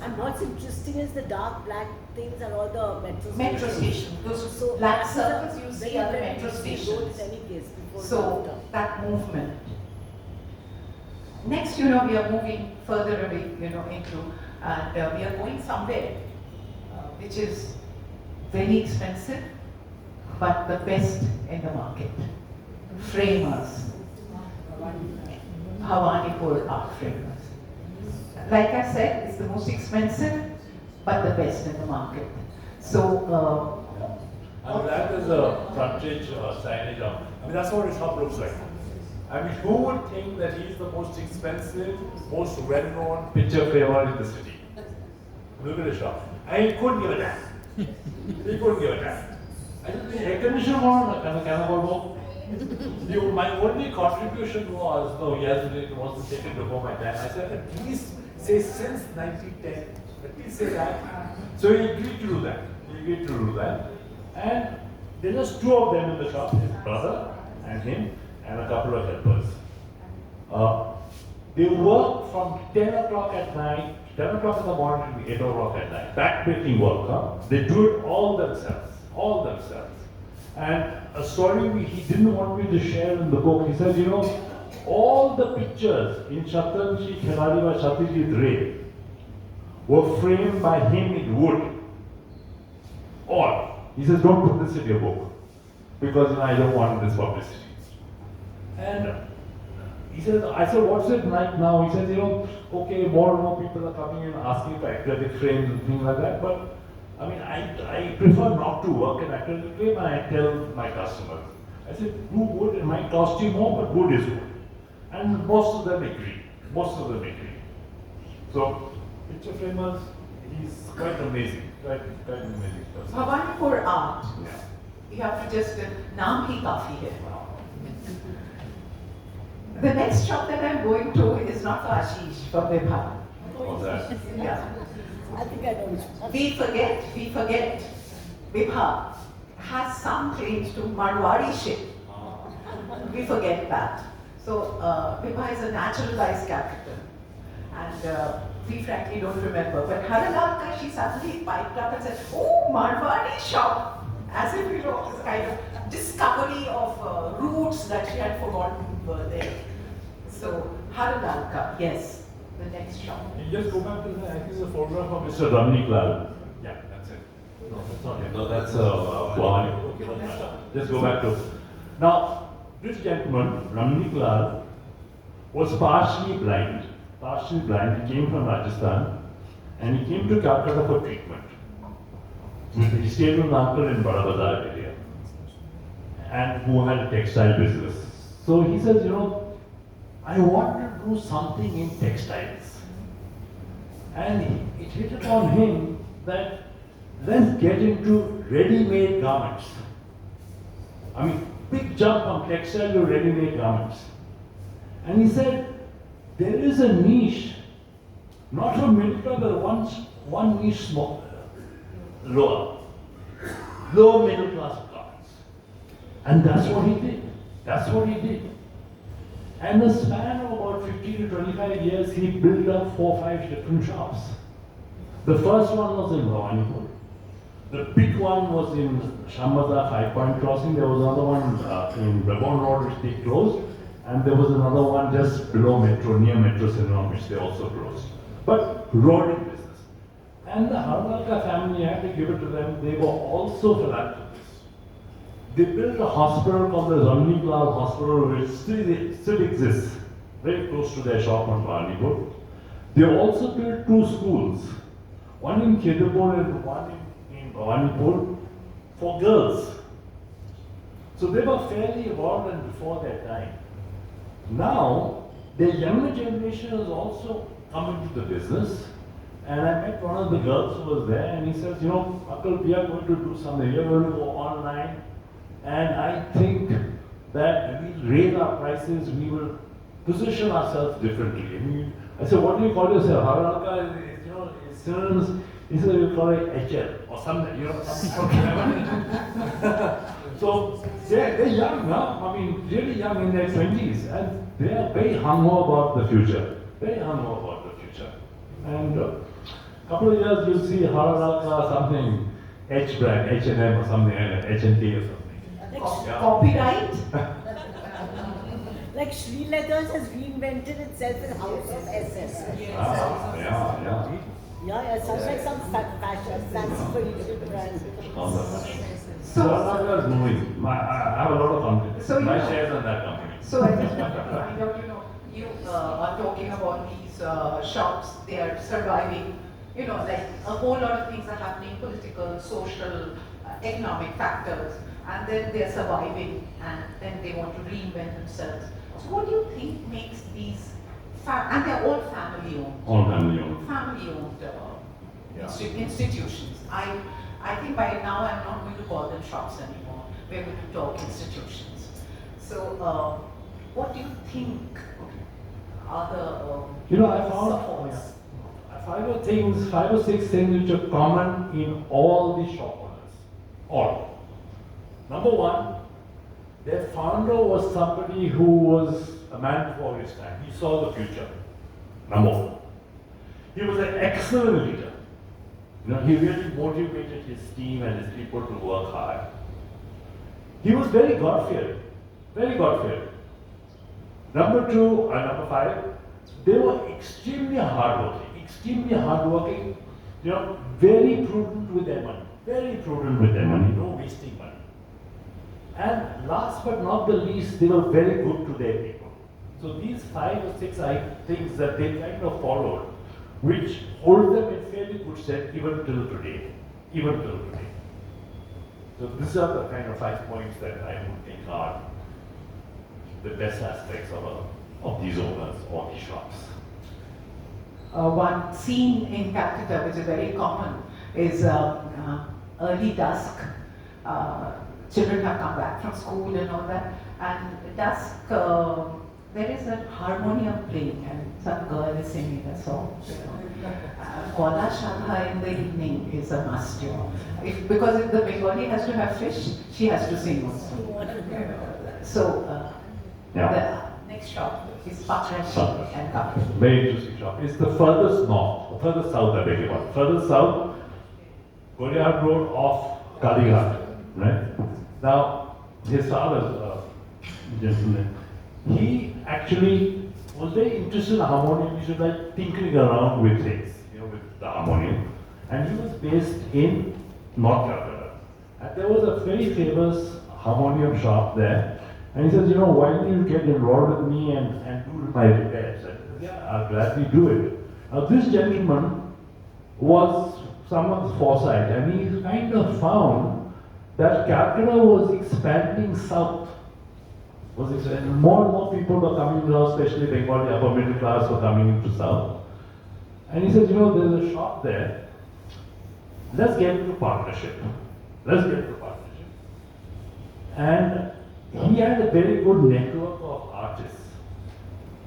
B: And what's interesting is the dark black things are all the
C: Metro stations, those black circles you see are the metro stations. So that movement. Next, you know, we are moving further away, you know, into, and we are going somewhere which is very expensive, but the best in the market. Framers. Bhawanipur art framers. Like I said, it's the most expensive, but the best in the market. So
D: And that is a frontage signage of. I mean, that's what his shop looks like. I mean, who would think that he's the most expensive, most well-known picture framer in the city? Look at his shop. And he couldn't give a damn. He couldn't give a damn. I said, the air conditioner on, can I go? My only contribution was, no, he wants to take it before my time. I said, at least say since 1910. At least say that. So he agreed to do that. And there are just two of them in the shop, his brother and him, and a couple of helpers. They work from 10 o'clock at night, 10 o'clock in the morning to 8 o'clock at night. Backbreaking work, huh? They do it all themselves. And a story he didn't want me to share in the book, he said, all the pictures in Shatranji Khiladi by Satyajit Ray were framed by him in wood. All. He says, don't put this in your book, because I don't want this publicity. And he says, I said, what's it like now? He says, okay, more and more people are coming in asking for acrylic frames and things like that, but I mean, I prefer not to work in acrylic frame, and I tell my customers, I said, do wood, it might cost you more, but wood is good. And most of them agree. So, picture framers, he's quite amazing. Quite amazing person.
C: Bhawanipur art.
D: Yeah.
C: You have to just, naam hi kafi hai. The next shop that I'm going to is not for Ashish, for Vibha.
D: What's that?
C: Yeah.
E: I think I know which.
C: We forget. Vibha has some claims to Marwari ship. We forget that. So Vibha is a naturalized capital, and we frankly don't remember. But Haralalka, she suddenly piped up and said, "Oh, Marwari shop," as if this kind of discovery of roots that she had forgotten were there. So Haralalka, yes, the next shop.
D: You just go back to the, I think it's a photograph of Mr. Ramnik Lal. Yeah, that's it. No, that's not it. No, that's Bhavani. Okay, just go back to. Now, this gentleman, Ramnik Lal, was partially blind. He came from Rajasthan, and he came to Calcutta for treatment. He stayed with an uncle in Bada Bazar area, and who had a textile business. So he says, I want to do something in textiles. And it hit upon him that let's get into ready-made garments. I mean, big jump from textile to ready-made garments. And he said, there is a niche, not for middle class, but one niche lower middle class garments. And that's what he did. And in the span of about 50 to 25 years, he built up 4 or 5 different shops. The first one was in Bhawanipur. The big one was in Shambhazar 5 Point Crossing. There was another one in Rebon Road, which they closed. And there was another one just below Metro, near Metro Cinema, which they also closed. But roaring business. And the Haralalka family, I had to give it to them, they were also philanthropists. They built a hospital called the Ramnik Lal Hospital, which still exists, very close to their shop on Bhawanipur. They also built 2 schools, one in Khedapur and one in Bhawanipur, for girls. So they were fairly evolved and before their time. Now, the younger generation has also come into the business, and I met one of the girls who was there, and he says, Uncle, we are going to do something. We are going to go online, and I think that we raise our prices, we will position ourselves differently. I said, what do you call yourself? Haralalka is synonyms. He said, we call it HL or something, So they're young now, I mean, really young in their 20s, and they are very hung-ho about the future. And a couple of years you'll see Haralalka something, H brand, H&M or something like that, H&T or something.
C: Copyright?
E: Like Sri Leathers has reinvented itself in House of SS.
D: Yeah.
E: Yeah, it sounds like some fashion, fancy for Egypt brand.
C: So,
D: Haralalka is moving. I have a lot of confidence.
C: So
D: My shares in that company.
C: So I just want to find out, you are talking about these shops, they are surviving, like a whole lot of things are happening, political, social, economic factors, and then they're surviving, and then they want to reinvent themselves. So what do you think makes these, and they're all family owned.
D: All family owned.
C: Family owned
D: Yeah.
C: institutions. I think by now I'm not going to call them shops anymore. We're going to talk institutions. So what do you think are the
D: I found
C: supports?
D: five or six things which are common in all the shop owners. All. Number one, their founder was somebody who was a man before his time. He saw the future. Number one. He was an excellent leader. He really motivated his team and his people to work hard. He was very God-fearing. Very God-fearing. Number two, number five, they were extremely hardworking. Extremely hardworking. Very prudent with their money. Very prudent with their money. No wasting money. And last but not the least, they were very good to their people. So these 5 or 6 things that they kind of followed, which hold them in fairly good stead even till today. Even till today. So these are the kind of 5 points that I would think are the best aspects of these owners or these shops.
C: One scene in Calcutta, which is very common, is early dusk. Children have come back from school and all that, and dusk, there is a harmonium playing, and some girl is singing a song. Kola Shadha in the evening is a must, because if the Bengali has to have fish, she has to sing also. So, the next shop is Pakrashi and Kaberi.
D: Very interesting shop. It's the furthest north, or furthest south, I beg your pardon. Furthest south, Goliath Road off Kalighat, right? Now, his father, gentleman, he actually was very interested in harmonium. He was like tinkering around with things, with the harmonium. And he was based in North Calcutta. And there was a very famous harmonium shop there. And he says, why don't you get involved with me and do my repairs? I said, yeah, I'll gladly do it. Now this gentleman was someone's foresight, and he kind of found that Calcutta was expanding south. More and more people were coming south, especially Bengali upper middle class were coming into south. And he says, there's a shop there. Let's get into partnership. And he had a very good network of artists.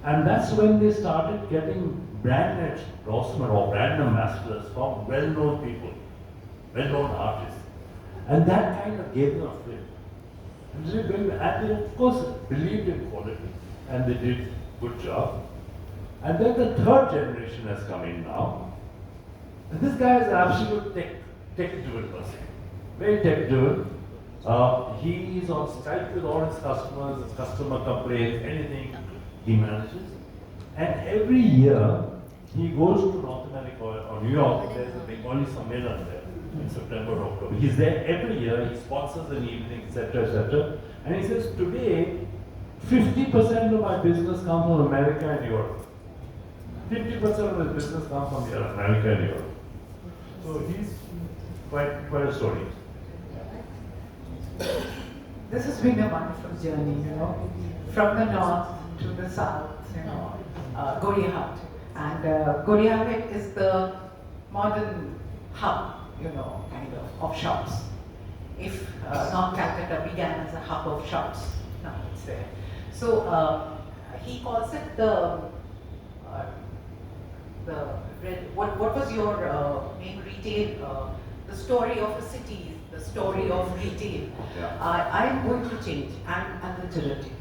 D: And that's when they started getting brand endorsement or brand ambassadors from well-known people, well-known artists. And that kind of gave them a flip. And they of course believed in quality, and they did a good job. And then the third generation has come in now. And this guy is an absolute tech-driven person, very tech-driven. He is on Skype with all his customers, his customer complaints, anything he manages. And every year he goes to North America or New York. There's a Bengali Sammelan there in September or October. He's there every year. He sponsors an evening, etc., etc. And he says, today, 50% of my business comes from America and Europe. 50% of his business comes from America and Europe. So he's quite a story.
C: This has been a wonderful journey, from the north to the south, Goliath. And Goliath is the modern hub, of shops. If North Calcutta began as a hub of shops, now it's there. So he calls it what was your main retail, the story of a city, the story of retail. I'm going to change, I'm alliterative,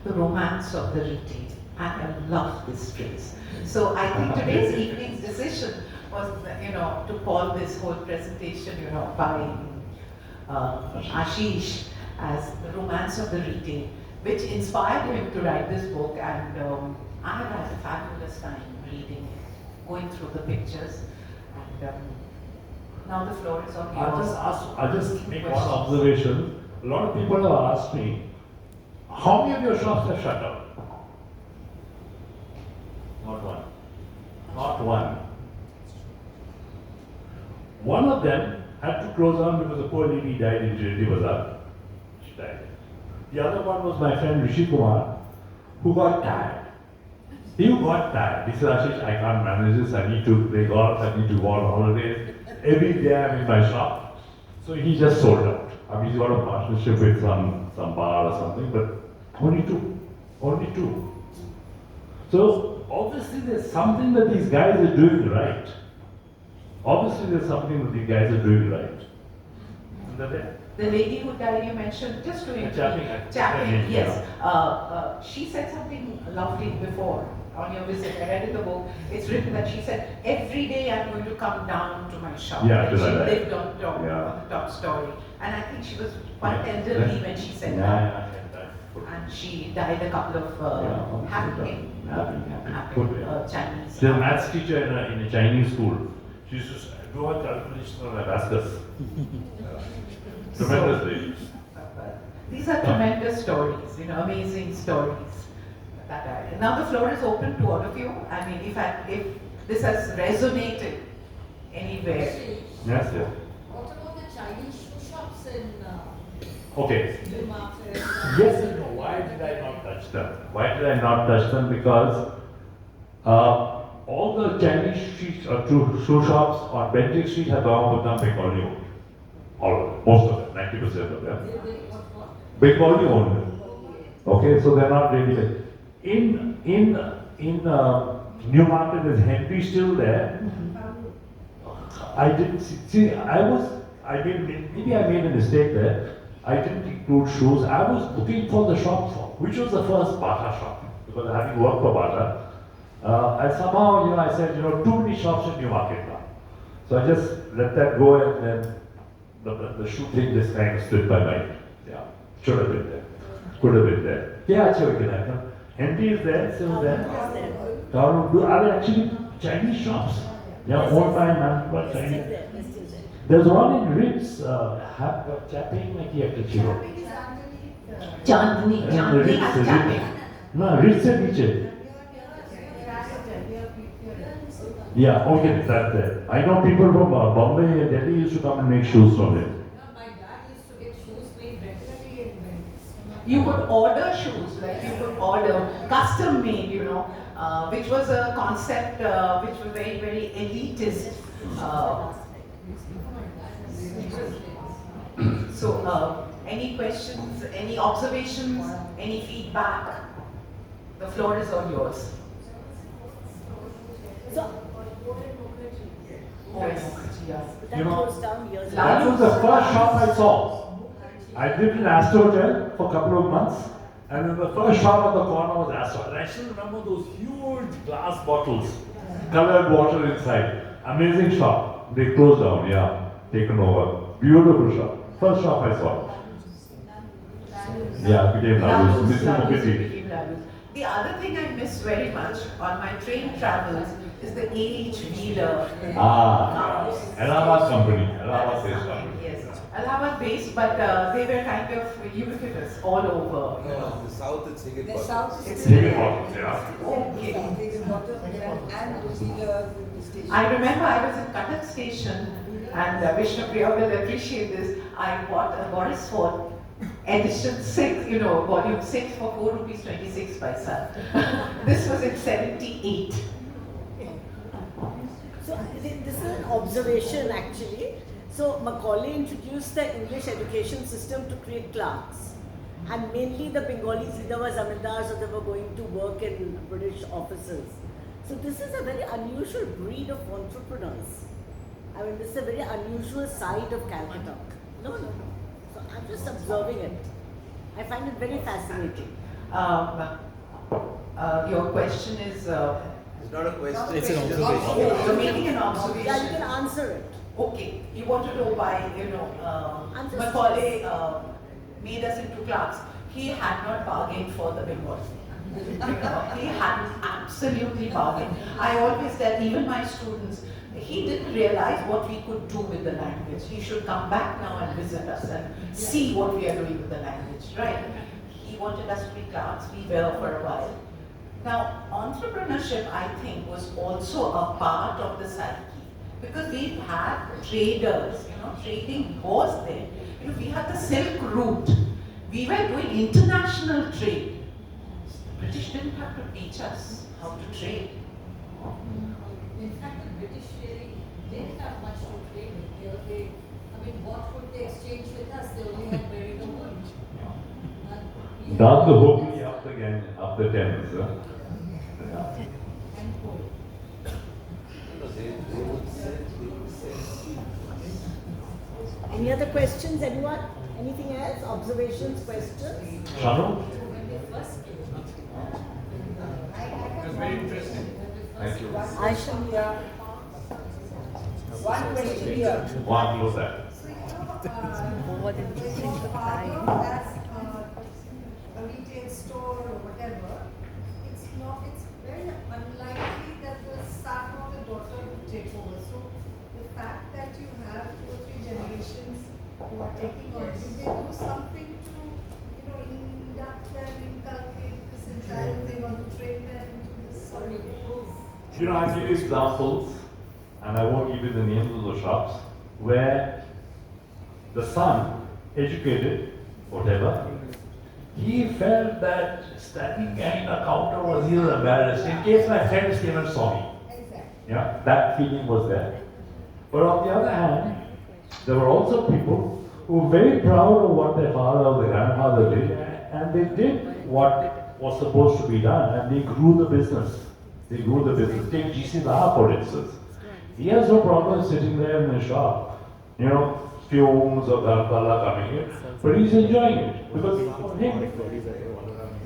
C: the romance of the retail. And I love this phrase. So I think today's evening's decision was, to call this whole presentation, by Ashish as the romance of the retail, which inspired him to write this book. And I have had a fabulous time reading it, going through the pictures. And now the floor is on yours.
D: I'll just make one observation. A lot of people have asked me, how many of your shops have shut down? Not one. One of them had to close down because the poor lady died in Trinity Bazaar. She died. The other one was my friend Rishi Kumar, who got tired. He got tired. He said, Ashish, I can't manage this. I need to play golf. I need to go on holidays. Every day I'm in my shop. So he just sold out. I mean, he's got a partnership with some bar or something, but only two. Only two. So obviously there's something that these guys are doing right. Obviously there's something that these guys are doing right. And they're there.
C: The lady who died, you mentioned, just to
D: Chapping,
C: Chapping,
D: yeah.
C: yes. She said something lovely before on your visit. I read in the book. It's written that she said, every day I'm going to come down to my shop.
D: Yeah,
C: And
D: to
C: she
D: that,
C: lived on top,
D: yeah.
C: on the top story. And I think she was quite
D: Yeah.
C: elderly when she said that.
D: Yeah.
C: And she died a couple of happy Chinese.
D: She's a maths teacher in a Chinese school. She used to do her calculations on abacus. Tremendous lady.
C: These are tremendous stories, amazing stories. Now the floor is open to all of you. I mean, if this has resonated anywhere.
D: Yes, yes.
E: What about the Chinese shoe shops in
D: Okay.
E: Market?
D: Yes and no. Why did I not touch them? Why did I not touch them? Because all the Chinese shoe shops on Bentley Street have now become Bengali owned. All of them, most of them, 90% of them. Bengali owned. Okay, so they're not really. In Newmarket, is Henry still there? I didn't see. Maybe I made a mistake there. I didn't include shoes. I was looking for the shop, which was the first Bata shop, because having worked for Bata, and somehow, I said, too many shops in Newmarket now. So I just let that go, and then the shoe thing just kind of slipped my mind. Yeah, should have been there, could have been there. Yeah, actually, Henry is there, still there. Are they actually Chinese shops? Yeah, owned by management by Chinese. There's one in Ritz, Chapping,
B: Chandni has Chapping.
D: No, Ritz and Niche. Yeah, okay, that's there. I know people from Bombay and Delhi used to come and make shoes from it.
E: My dad used to get shoes made regularly in Venice.
C: You could order shoes, like you could order custom made, which was a concept which was very, very elitist. So, any questions, any observations, any feedback? The floor is all yours.
B: So, that goes down years ago.
D: That was the first shop I saw. I lived in Astor Hotel for a couple of months, and then the first shop on the corner was Astor. And I still remember those huge glass bottles, colored water inside. Amazing shop. They closed down, taken over. Beautiful shop. First shop I saw. Yeah, became Lalus. Mrs. Mukherjee.
C: The other thing I miss very much on my train travels is the A.H. Wheeler.
D: Allahabad company. Allahabad based company.
C: Yes, Allahabad based, but they were kind of ubiquitous all over.
H: The south is Singapore.
E: The south is
D: Big bottles, yeah.
C: Okay.
E: and
C: I remember I was in Cuttack station, and Vishnu Priya will appreciate this. I bought a Boris Ford edition 6, volume 6 for 4 rupees 26 paisa. This was in 78.
B: So this is an observation actually. So Macaulay introduced the English education system to create clerks. And mainly the Bengalis either were zamindars or they were going to work in British offices. So this is a very unusual breed of entrepreneurs. I mean, this is a very unusual side of Calcutta. No. So I'm just observing it. I find it very fascinating.
C: Your question is,
H: It's not a question.
F: It's an observation.
C: you're making an
B: Yeah, you
C: observation.
B: can answer it.
C: Okay, you want to know why,
B: I'm just-
C: Macaulay made us into clerks. He had not bargained for the Bengal. He had absolutely bargained. I always tell even my students, he didn't realize what we could do with the language. He should come back now and visit us and see what we are doing with the language, right? He wanted us to be clerks, we were for a while. Now, entrepreneurship, I think, was also a part of the psyche. because we had traders, trading was there. We had the Silk Route. We were doing international trade. British didn't have to teach us how to trade.
E: In fact, the British really didn't have much to trade with. What would they exchange with us? They only had very the wool.
D: Down the hook, up again, up the Thames. Yeah.
E: And coal.
H: They would say.
B: Any other questions, anyone? Anything else? Observations, questions?
D: Shanu?
E: When they first came,
D: It was very interesting. Thank you.
B: Aisha, yeah. One question here.
D: One close that.
G: Your father has a retail store or whatever. It's very unlikely that the son or the daughter will take over. So the fact that you have 2 or 3 generations who are taking on, did they do something to, induct them, inculcate this entire thing, or to train them into this sort of move?
D: I'll give you examples, and I won't give you the names of the shops, where the son, educated, whatever, he felt that standing behind a counter was either embarrassed in case my friends came and saw me.
G: Exactly.
D: Yeah, that feeling was there. But on the other hand, there were also people who were very proud of what their father or their grandfather did, and they did what was supposed to be done, and they grew the business. They grew the business. Take GC Daha, for instance. He has no problem sitting there in his shop, fumes of Dharpala coming in, but he's enjoying it because for him.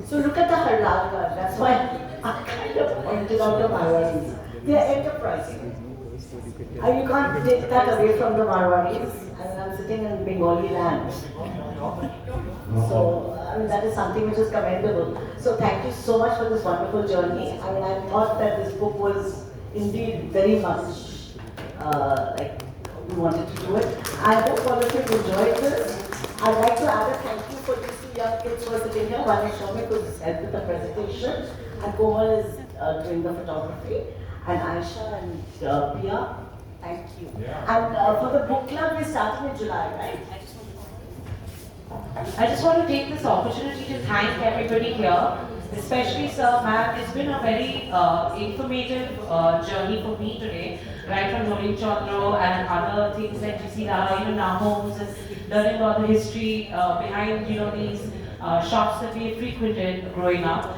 B: So look at the halal one. That's why I kind of pointed out the Marwadis. They are enterprising. And you can't take that away from the Marwadis. And I'm sitting in Bengali land. So, that is something which is commendable. So thank you so much for this wonderful journey. I thought that this book was indeed very much like we wanted to do it. I hope all of you enjoyed this. I'd like to add a thank you for these 2 young kids who are sitting here. One is Shomik, who's helped with the presentation, and Komal is doing the photography, and Aisha and Pia, thank you.
D: Yeah.
B: And for the book club, we're starting in July, right?
I: I just want to take this opportunity to thank everybody here, especially Sir, ma'am. It's been a very informative journey for me today, right from Rolling Chandra and other things like GC Daha, our homes, and learning about the history behind these shops that we frequented growing up.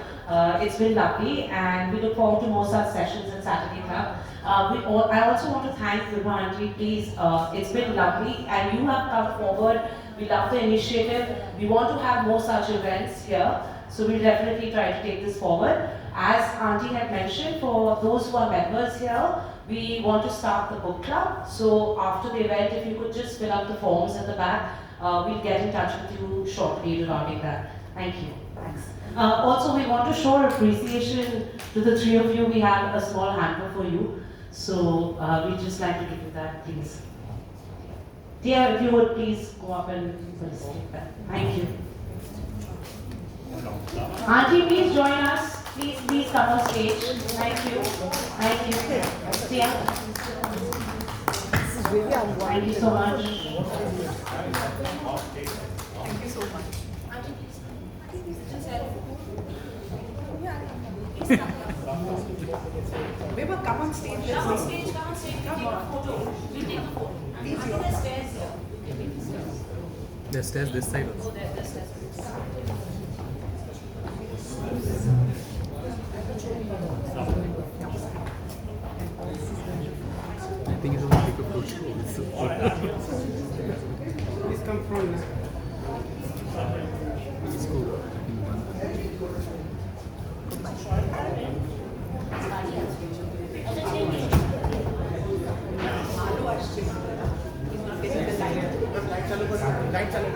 I: It's been lovely, and we look forward to more such sessions in Saturday Club. I also want to thank Vibha Aunty, please. It's been lovely, and you have come forward. We love the initiative. We want to have more such events here, so we'll definitely try to take this forward. As Auntie had mentioned, for those who are members here, we want to start the book club. So after the event, if you could just fill up the forms at the back, we'll get in touch with you shortly regarding that. Thank you. Thanks. Also, we want to show our appreciation to the 3 of you. We have a small hamper for you. So we'd just like to give you that, please. Dear, if you would please go up and take that. Thank you. Auntie, please join us. Please come on stage. Thank you. Thank you. Dear. Thank you so much.
G: Thank you so much. Vibha, come on stage.
I: Come on stage, come on stage. We'll take a photo. We'll take a photo. Auntie, there's stairs here.
F: There's stairs this side
I: Oh,
F: also.
I: there's stairs.
F: I think it's only take a photo.
G: Please come front.
F: It's cool.
G: Light chalo.